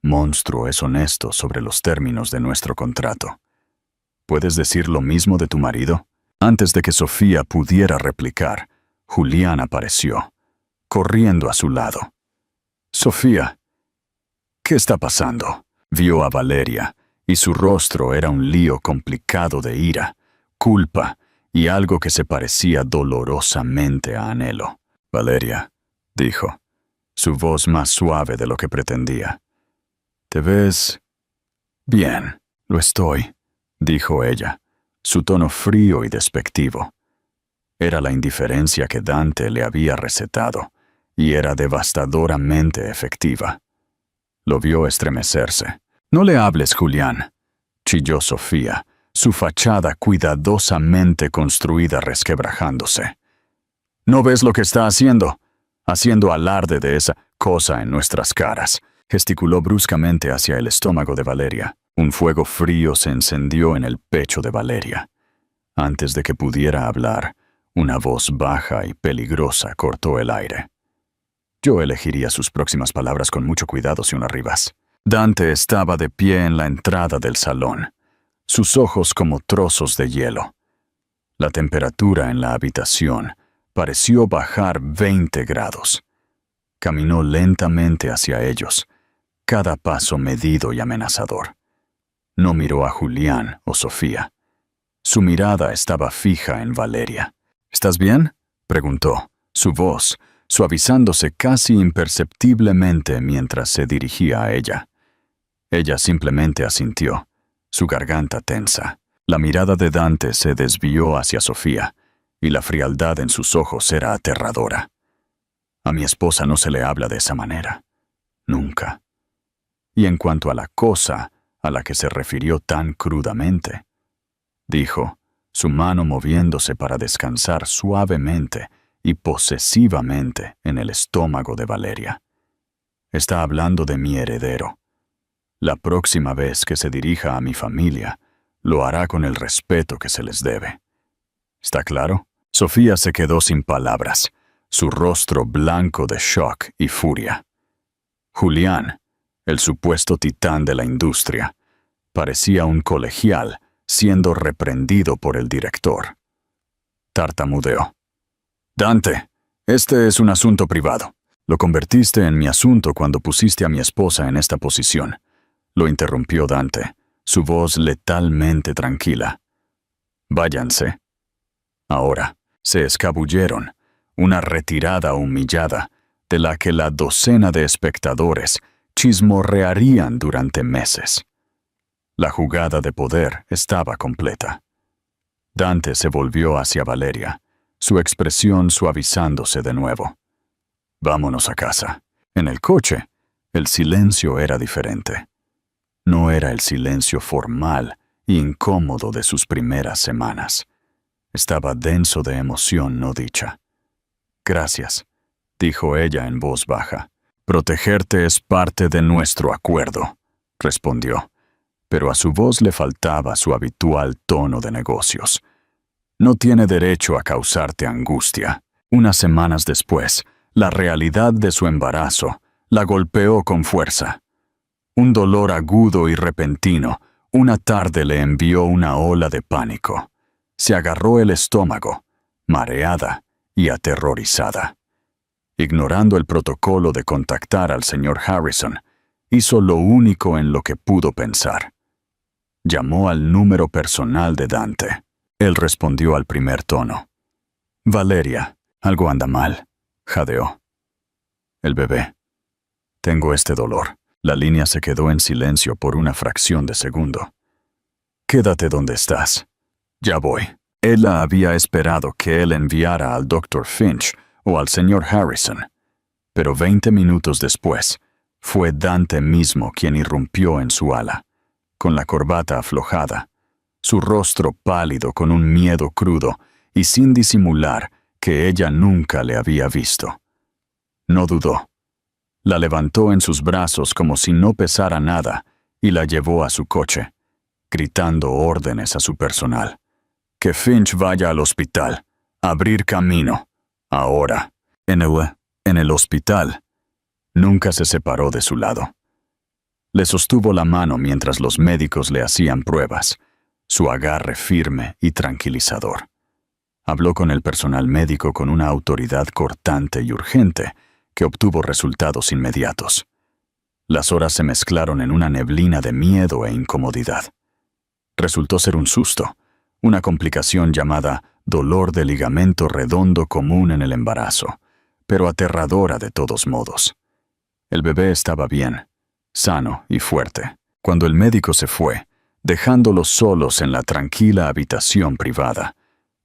monstruo es honesto sobre los términos de nuestro contrato. ¿Puedes decir lo mismo de tu marido?». Antes de que Sofía pudiera replicar, Julián apareció, corriendo a su lado. «Sofía, ¿qué está pasando?». Vio a Valeria, y su rostro era un lío complicado de ira, culpa y algo que se parecía dolorosamente a anhelo. «Valeria», dijo, su voz más suave de lo que pretendía. «¿Te ves bien?». «Lo estoy», dijo ella, su tono frío y despectivo. Era la indiferencia que Dante le había recetado, y era devastadoramente efectiva. Lo vio estremecerse. «No le hables, Julián», chilló Sofía, su fachada cuidadosamente construida resquebrajándose. «¿No ves lo que está haciendo? Haciendo alarde de esa cosa en nuestras caras». Gesticuló bruscamente hacia el estómago de Valeria. Un fuego frío se encendió en el pecho de Valeria. Antes de que pudiera hablar, una voz baja y peligrosa cortó el aire. Yo elegiría sus próximas palabras con mucho cuidado, señora Rivas. Dante estaba de pie en la entrada del salón, sus ojos como trozos de hielo. La temperatura en la habitación pareció bajar 20 grados. Caminó lentamente hacia ellos, cada paso medido y amenazador. No miró a Julián o Sofía. Su mirada estaba fija en Valeria. «¿Estás bien?», preguntó, su voz suavizándose casi imperceptiblemente mientras se dirigía a ella. Ella simplemente asintió, su garganta tensa. La mirada de Dante se desvió hacia Sofía, y la frialdad en sus ojos era aterradora. «A mi esposa no se le habla de esa manera. Nunca». «Y en cuanto a la cosa a la que se refirió tan crudamente», dijo, su mano moviéndose para descansar suavemente y posesivamente en el estómago de Valeria. «Está hablando de mi heredero. La próxima vez que se dirija a mi familia, lo hará con el respeto que se les debe. ¿Está claro?». Sofía se quedó sin palabras, su rostro blanco de shock y furia. Julián, el supuesto titán de la industria. Parecía un colegial siendo reprendido por el director. Tartamudeó. «Dante, este es un asunto privado. Lo convertiste en mi asunto cuando pusiste a mi esposa en esta posición», lo interrumpió Dante, su voz letalmente tranquila. «Váyanse». Ahora se escabulleron, una retirada humillada, de la que la docena de espectadores chismorrearían durante meses. La jugada de poder estaba completa. Dante se volvió hacia Valeria, su expresión suavizándose de nuevo. «Vámonos a casa». En el coche, el silencio era diferente. No era el silencio formal e incómodo de sus primeras semanas. Estaba denso de emoción no dicha. «Gracias», dijo ella en voz baja. «Protegerte es parte de nuestro acuerdo», respondió, pero a su voz le faltaba su habitual tono de negocios. «No tiene derecho a causarte angustia». Unas semanas después, la realidad de su embarazo la golpeó con fuerza. Un dolor agudo y repentino, una tarde le envió una ola de pánico. Se agarró el estómago, mareada y aterrorizada. Ignorando el protocolo de contactar al señor Harrison, hizo lo único en lo que pudo pensar. Llamó al número personal de Dante. Él respondió al primer tono. «Valeria, algo anda mal», jadeó. «El bebé. Tengo este dolor». La línea se quedó en silencio por una fracción de segundo. «Quédate donde estás». «Ya voy». Ella había esperado que él enviara al Dr. Finch o al señor Harrison, pero 20 minutos después, fue Dante mismo quien irrumpió en su ala, con la corbata aflojada, su rostro pálido con un miedo crudo y sin disimular que ella nunca le había visto. No dudó. La levantó en sus brazos como si no pesara nada y la llevó a su coche, gritando órdenes a su personal. «Que Finch vaya al hospital. Abrir camino. Ahora». En el hospital, nunca se separó de su lado. Le sostuvo la mano mientras los médicos le hacían pruebas, su agarre firme y tranquilizador. Habló con el personal médico con una autoridad cortante y urgente que obtuvo resultados inmediatos. Las horas se mezclaron en una neblina de miedo e incomodidad. Resultó ser un susto, una complicación llamada dolor de ligamento redondo común en el embarazo, pero aterradora de todos modos. El bebé estaba bien, sano y fuerte. Cuando el médico se fue, dejándolos solos en la tranquila habitación privada,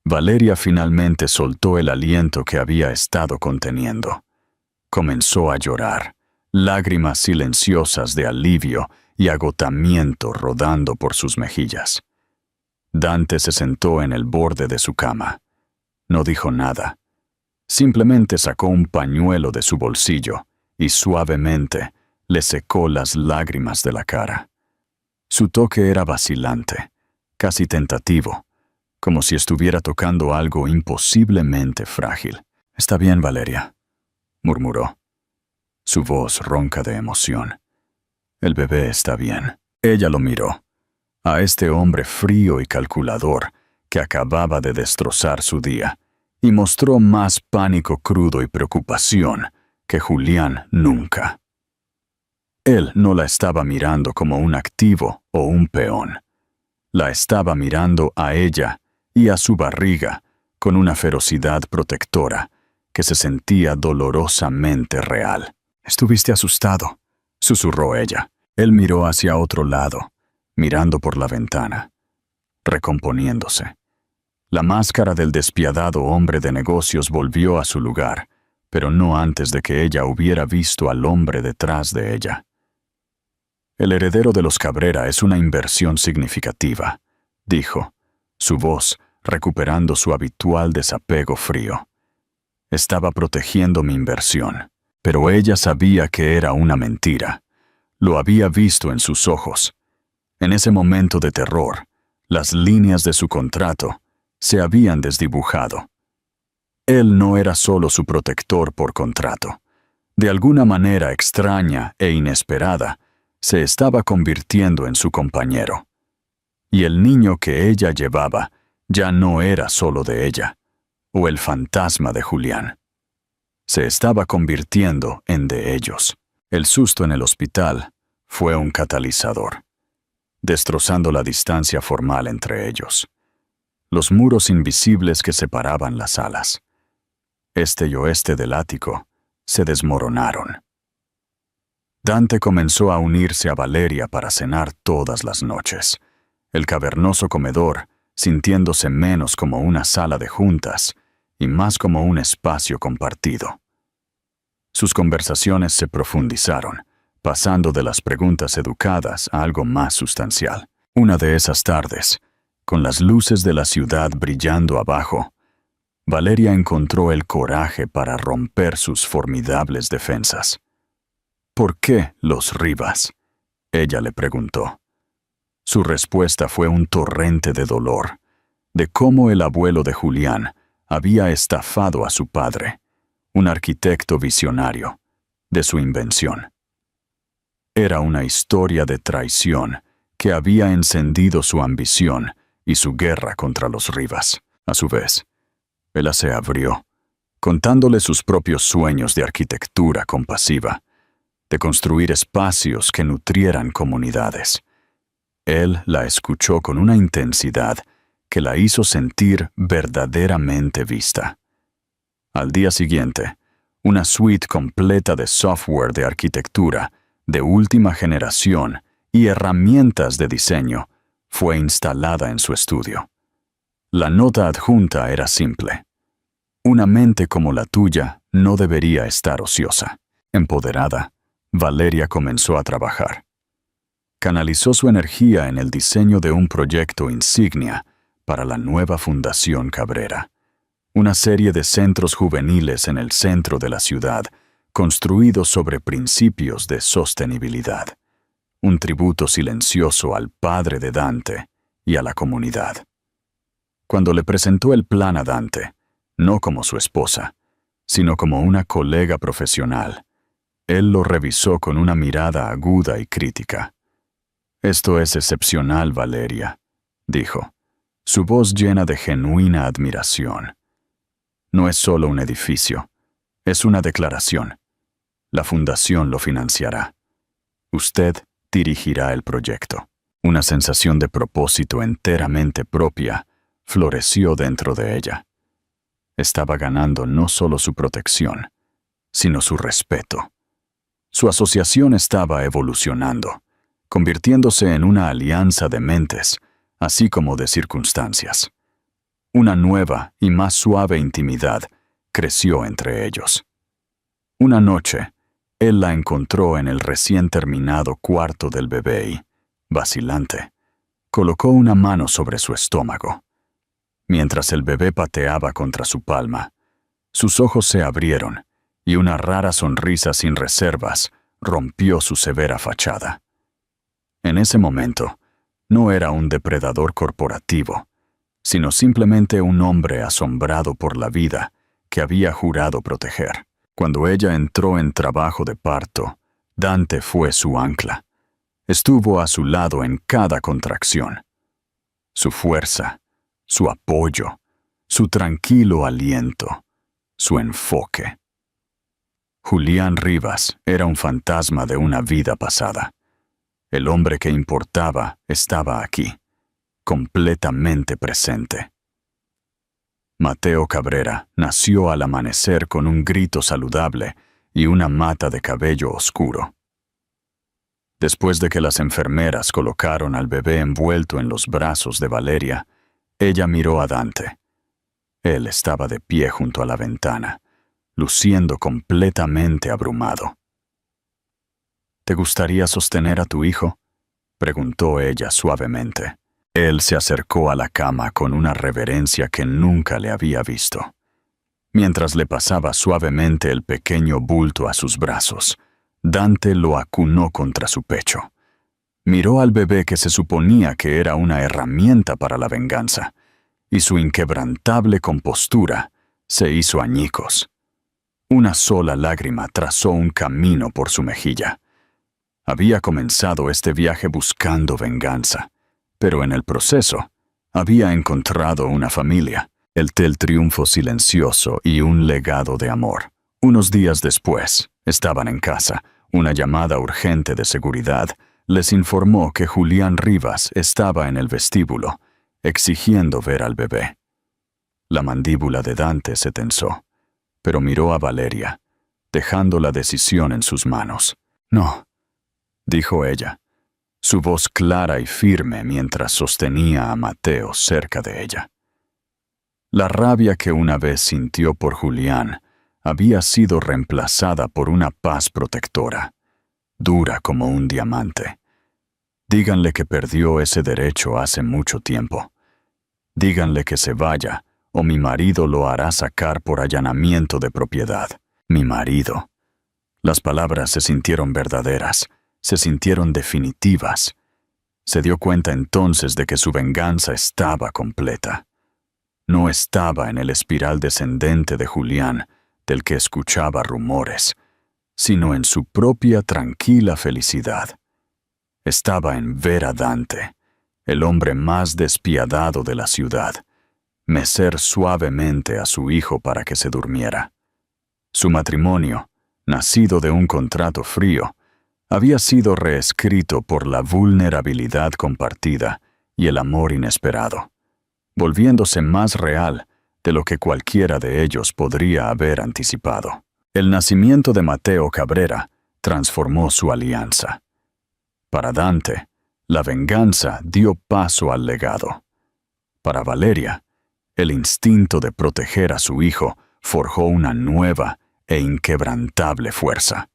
Valeria finalmente soltó el aliento que había estado conteniendo. Comenzó a llorar, lágrimas silenciosas de alivio y agotamiento rodando por sus mejillas. Dante se sentó en el borde de su cama. No dijo nada. Simplemente sacó un pañuelo de su bolsillo y suavemente le secó las lágrimas de la cara. Su toque era vacilante, casi tentativo, como si estuviera tocando algo imposiblemente frágil. «Está bien, Valeria», murmuró, su voz ronca de emoción. «El bebé está bien». Ella lo miró, a este hombre frío y calculador que acababa de destrozar su día, y mostró más pánico crudo y preocupación que Julián nunca. Él no la estaba mirando como un activo o un peón. La estaba mirando a ella y a su barriga con una ferocidad protectora que se sentía dolorosamente real. «Estuviste asustado», susurró ella. Él miró hacia otro lado, mirando por la ventana, recomponiéndose. La máscara del despiadado hombre de negocios volvió a su lugar, pero no antes de que ella hubiera visto al hombre detrás de ella. «El heredero de los Cabrera es una inversión significativa», dijo, su voz recuperando su habitual desapego frío. Estaba protegiendo mi inversión, pero ella sabía que era una mentira. Lo había visto en sus ojos. En ese momento de terror, las líneas de su contrato se habían desdibujado. Él no era solo su protector por contrato. De alguna manera extraña e inesperada, se estaba convirtiendo en su compañero. Y el niño que ella llevaba ya no era solo de ella, o el fantasma de Julián. Se estaba convirtiendo en de ellos. El susto en el hospital fue un catalizador, destrozando la distancia formal entre ellos. Los muros invisibles que separaban las salas, este y oeste del ático, se desmoronaron. Dante comenzó a unirse a Valeria para cenar todas las noches. El cavernoso comedor, sintiéndose menos como una sala de juntas y más como un espacio compartido. Sus conversaciones se profundizaron, pasando de las preguntas educadas a algo más sustancial. Una de esas tardes, con las luces de la ciudad brillando abajo, Valeria encontró el coraje para romper sus formidables defensas. ¿Por qué los Rivas?, ella le preguntó. Su respuesta fue un torrente de dolor, de cómo el abuelo de Julián había estafado a su padre, un arquitecto visionario, de su invención. Era una historia de traición que había encendido su ambición y su guerra contra los Rivas. A su vez, ella se abrió, contándole sus propios sueños de arquitectura compasiva, de construir espacios que nutrieran comunidades. Él la escuchó con una intensidad que la hizo sentir verdaderamente vista. Al día siguiente, una suite completa de software de arquitectura de última generación y herramientas de diseño fue instalada en su estudio. La nota adjunta era simple. Una mente como la tuya no debería estar ociosa. Empoderada, Valeria comenzó a trabajar. Canalizó su energía en el diseño de un proyecto insignia para la nueva Fundación Cabrera, una serie de centros juveniles en el centro de la ciudad, construidos sobre principios de sostenibilidad, un tributo silencioso al padre de Dante y a la comunidad. Cuando le presentó el plan a Dante, no como su esposa, sino como una colega profesional, él lo revisó con una mirada aguda y crítica. «Esto es excepcional, Valeria», dijo, su voz llena de genuina admiración. «No es solo un edificio, es una declaración. La fundación lo financiará. Usted dirigirá el proyecto». Una sensación de propósito enteramente propia floreció dentro de ella. Estaba ganando no solo su protección, sino su respeto. Su asociación estaba evolucionando, convirtiéndose en una alianza de mentes, así como de circunstancias. Una nueva y más suave intimidad creció entre ellos. Una noche, él la encontró en el recién terminado cuarto del bebé y, vacilante, colocó una mano sobre su estómago. Mientras el bebé pateaba contra su palma, sus ojos se abrieron y una rara sonrisa sin reservas rompió su severa fachada. En ese momento, no era un depredador corporativo, sino simplemente un hombre asombrado por la vida que había jurado proteger. Cuando ella entró en trabajo de parto, Dante fue su ancla. Estuvo a su lado en cada contracción. Su fuerza, su apoyo, su tranquilo aliento, su enfoque. Julián Rivas era un fantasma de una vida pasada. El hombre que importaba estaba aquí, completamente presente. Mateo Cabrera nació al amanecer con un grito saludable y una mata de cabello oscuro. Después de que las enfermeras colocaron al bebé envuelto en los brazos de Valeria, ella miró a Dante. Él estaba de pie junto a la ventana, luciendo completamente abrumado. «¿Te gustaría sostener a tu hijo?», preguntó ella suavemente. Él se acercó a la cama con una reverencia que nunca le había visto. Mientras le pasaba suavemente el pequeño bulto a sus brazos, Dante lo acunó contra su pecho. Miró al bebé que se suponía que era una herramienta para la venganza, y su inquebrantable compostura se hizo añicos. Una sola lágrima trazó un camino por su mejilla. Había comenzado este viaje buscando venganza, pero en el proceso había encontrado una familia, el triunfo silencioso y un legado de amor. Unos días después, estaban en casa. Una llamada urgente de seguridad les informó que Julián Rivas estaba en el vestíbulo, exigiendo ver al bebé. La mandíbula de Dante se tensó, pero miró a Valeria, dejando la decisión en sus manos. «No», dijo ella, su voz clara y firme mientras sostenía a Mateo cerca de ella. La rabia que una vez sintió por Julián había sido reemplazada por una paz protectora, dura como un diamante. Díganle que perdió ese derecho hace mucho tiempo. Díganle que se vaya, o mi marido lo hará sacar por allanamiento de propiedad. Mi marido. Las palabras se sintieron verdaderas, se sintieron definitivas. Se dio cuenta entonces de que su venganza estaba completa. No estaba en el espiral descendente de Julián, del que escuchaba rumores, sino en su propia tranquila felicidad. Estaba en ver a Dante, el hombre más despiadado de la ciudad, mecer suavemente a su hijo para que se durmiera. Su matrimonio, nacido de un contrato frío, había sido reescrito por la vulnerabilidad compartida y el amor inesperado, volviéndose más real de lo que cualquiera de ellos podría haber anticipado. El nacimiento de Mateo Cabrera transformó su alianza. Para Dante, la venganza dio paso al legado. Para Valeria, el instinto de proteger a su hijo forjó una nueva e inquebrantable fuerza.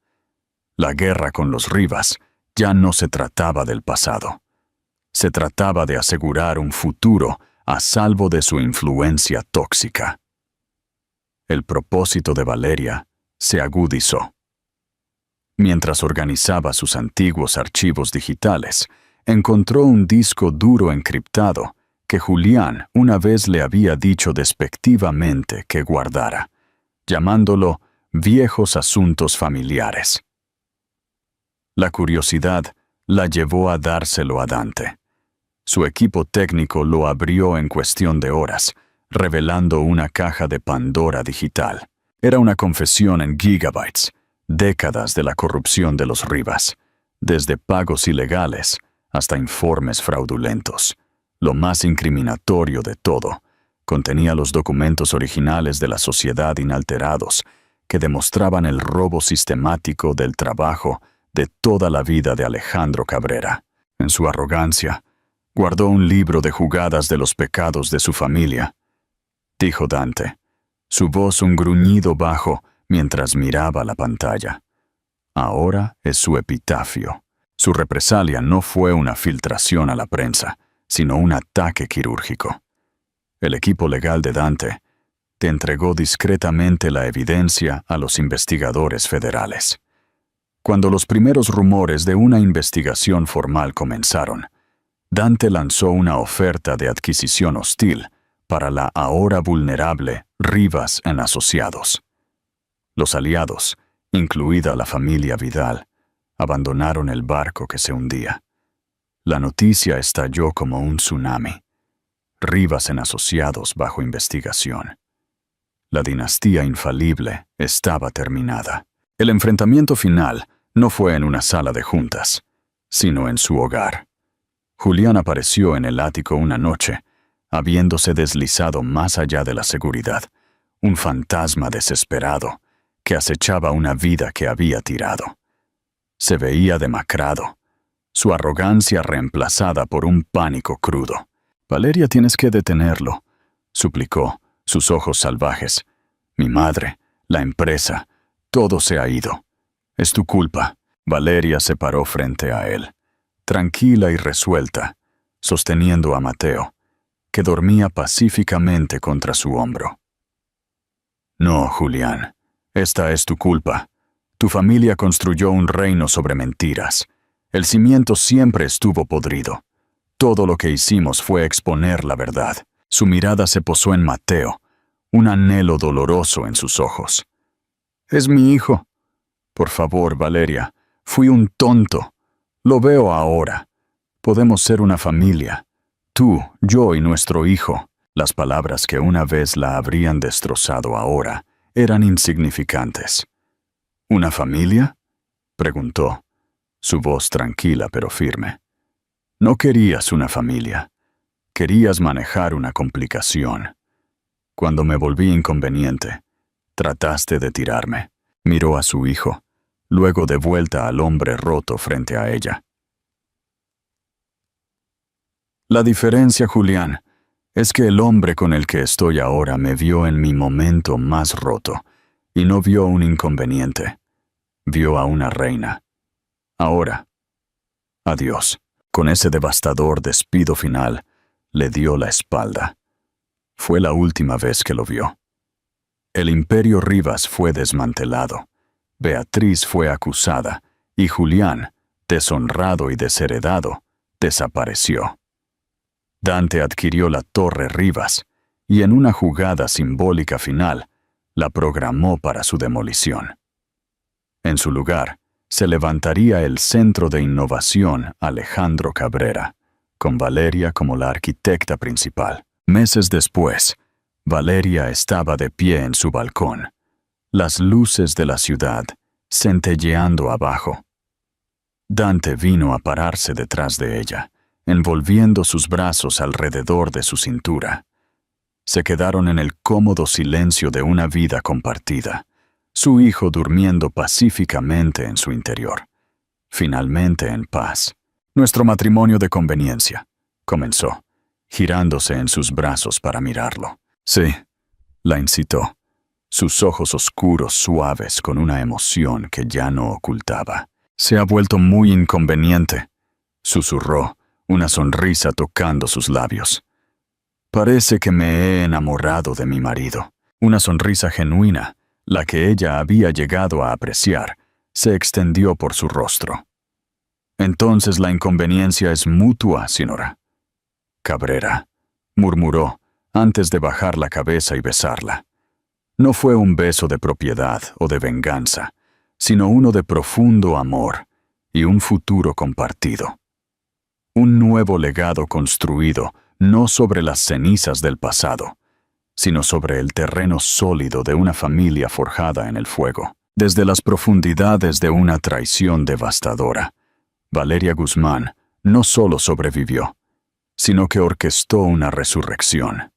La guerra con los Rivas ya no se trataba del pasado. Se trataba de asegurar un futuro a salvo de su influencia tóxica. El propósito de Valeria se agudizó. Mientras organizaba sus antiguos archivos digitales, encontró un disco duro encriptado que Julián una vez le había dicho despectivamente que guardara, llamándolo viejos asuntos familiares. La curiosidad la llevó a dárselo a Dante. Su equipo técnico lo abrió en cuestión de horas, revelando una caja de Pandora digital. Era una confesión en gigabytes, décadas de la corrupción de los Rivas, desde pagos ilegales hasta informes fraudulentos. Lo más incriminatorio de todo, contenía los documentos originales de la sociedad inalterados, que demostraban el robo sistemático del trabajo de toda la vida de Alejandro Cabrera. En su arrogancia, guardó un libro de jugadas de los pecados de su familia, dijo Dante, su voz un gruñido bajo mientras miraba la pantalla. Ahora es su epitafio. Su represalia no fue una filtración a la prensa, sino un ataque quirúrgico. El equipo legal de Dante te entregó discretamente la evidencia a los investigadores federales. Cuando los primeros rumores de una investigación formal comenzaron, Dante lanzó una oferta de adquisición hostil para la ahora vulnerable Rivas en Asociados. Los aliados, incluida la familia Vidal, abandonaron el barco que se hundía. La noticia estalló como un tsunami. Rivas en Asociados bajo investigación. La dinastía infalible estaba terminada. El enfrentamiento final no fue en una sala de juntas, sino en su hogar. Julián apareció en el ático una noche, habiéndose deslizado más allá de la seguridad, un fantasma desesperado que acechaba una vida que había tirado. Se veía demacrado, su arrogancia reemplazada por un pánico crudo. «Valeria, tienes que detenerlo», suplicó, sus ojos salvajes. «Mi madre, la empresa, todo se ha ido. Es tu culpa». Valeria se paró frente a él, tranquila y resuelta, sosteniendo a Mateo, que dormía pacíficamente contra su hombro. «No, Julián, esta es tu culpa. Tu familia construyó un reino sobre mentiras. El cimiento siempre estuvo podrido. Todo lo que hicimos fue exponer la verdad». Su mirada se posó en Mateo, un anhelo doloroso en sus ojos. «Es mi hijo. Por favor, Valeria, fui un tonto. Lo veo ahora. Podemos ser una familia. Tú, yo y nuestro hijo. Las palabras que una vez la habrían destrozado ahora eran insignificantes. ¿Una familia?, preguntó, su voz tranquila pero firme. No querías una familia. Querías manejar una complicación. Cuando me volví inconveniente, trataste de tirarme. Miró a su hijo, luego de vuelta al hombre roto frente a ella. La diferencia, Julián, es que el hombre con el que estoy ahora me vio en mi momento más roto y no vio un inconveniente. Vio a una reina. Ahora, adiós. Con ese devastador despido final, le dio la espalda. Fue la última vez que lo vio. El imperio Rivas fue desmantelado. Beatriz fue acusada y Julián, deshonrado y desheredado, desapareció. Dante adquirió la Torre Rivas y en una jugada simbólica final, la programó para su demolición. En su lugar, se levantaría el Centro de Innovación Alejandro Cabrera, con Valeria como la arquitecta principal. Meses después, Valeria estaba de pie en su balcón, las luces de la ciudad centelleando abajo. Dante vino a pararse detrás de ella, envolviendo sus brazos alrededor de su cintura. Se quedaron en el cómodo silencio de una vida compartida, su hijo durmiendo pacíficamente en su interior, finalmente en paz. Nuestro matrimonio de conveniencia, comenzó, girándose en sus brazos para mirarlo. Sí, la incitó, sus ojos oscuros suaves con una emoción que ya no ocultaba. Se ha vuelto muy inconveniente, susurró, una sonrisa tocando sus labios. Parece que me he enamorado de mi marido. Una sonrisa genuina, la que ella había llegado a apreciar, se extendió por su rostro. Entonces la inconveniencia es mutua, señora. Cabrera, murmuró, antes de bajar la cabeza y besarla. No fue un beso de propiedad o de venganza, sino uno de profundo amor y un futuro compartido. Un nuevo legado construido no sobre las cenizas del pasado, sino sobre el terreno sólido de una familia forjada en el fuego. Desde las profundidades de una traición devastadora, Valeria Guzmán no solo sobrevivió, sino que orquestó una resurrección.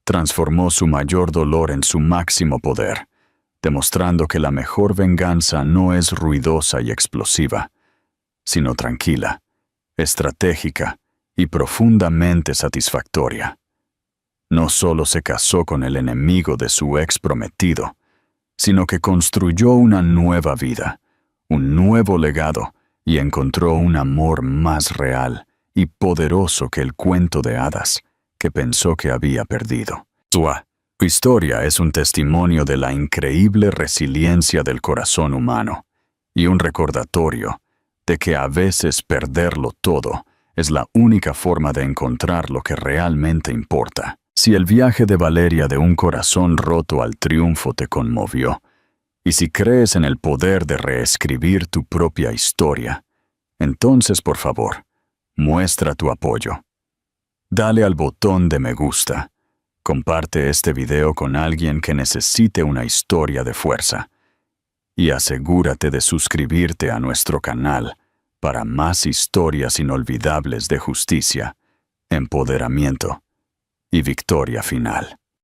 Transformó su mayor dolor en su máximo poder, demostrando que la mejor venganza no es ruidosa y explosiva, sino tranquila, estratégica y profundamente satisfactoria. No solo se casó con el enemigo de su ex prometido, sino que construyó una nueva vida, un nuevo legado y encontró un amor más real y poderoso que el cuento de hadas que pensó que había perdido. Su historia es un testimonio de la increíble resiliencia del corazón humano y un recordatorio de que a veces perderlo todo es la única forma de encontrar lo que realmente importa. Si el viaje de Valeria de un corazón roto al triunfo te conmovió, y si crees en el poder de reescribir tu propia historia, entonces, por favor, muestra tu apoyo. Dale al botón de me gusta. Comparte este video con alguien que necesite una historia de fuerza. Y asegúrate de suscribirte a nuestro canal para más historias inolvidables de justicia, empoderamiento y victoria final.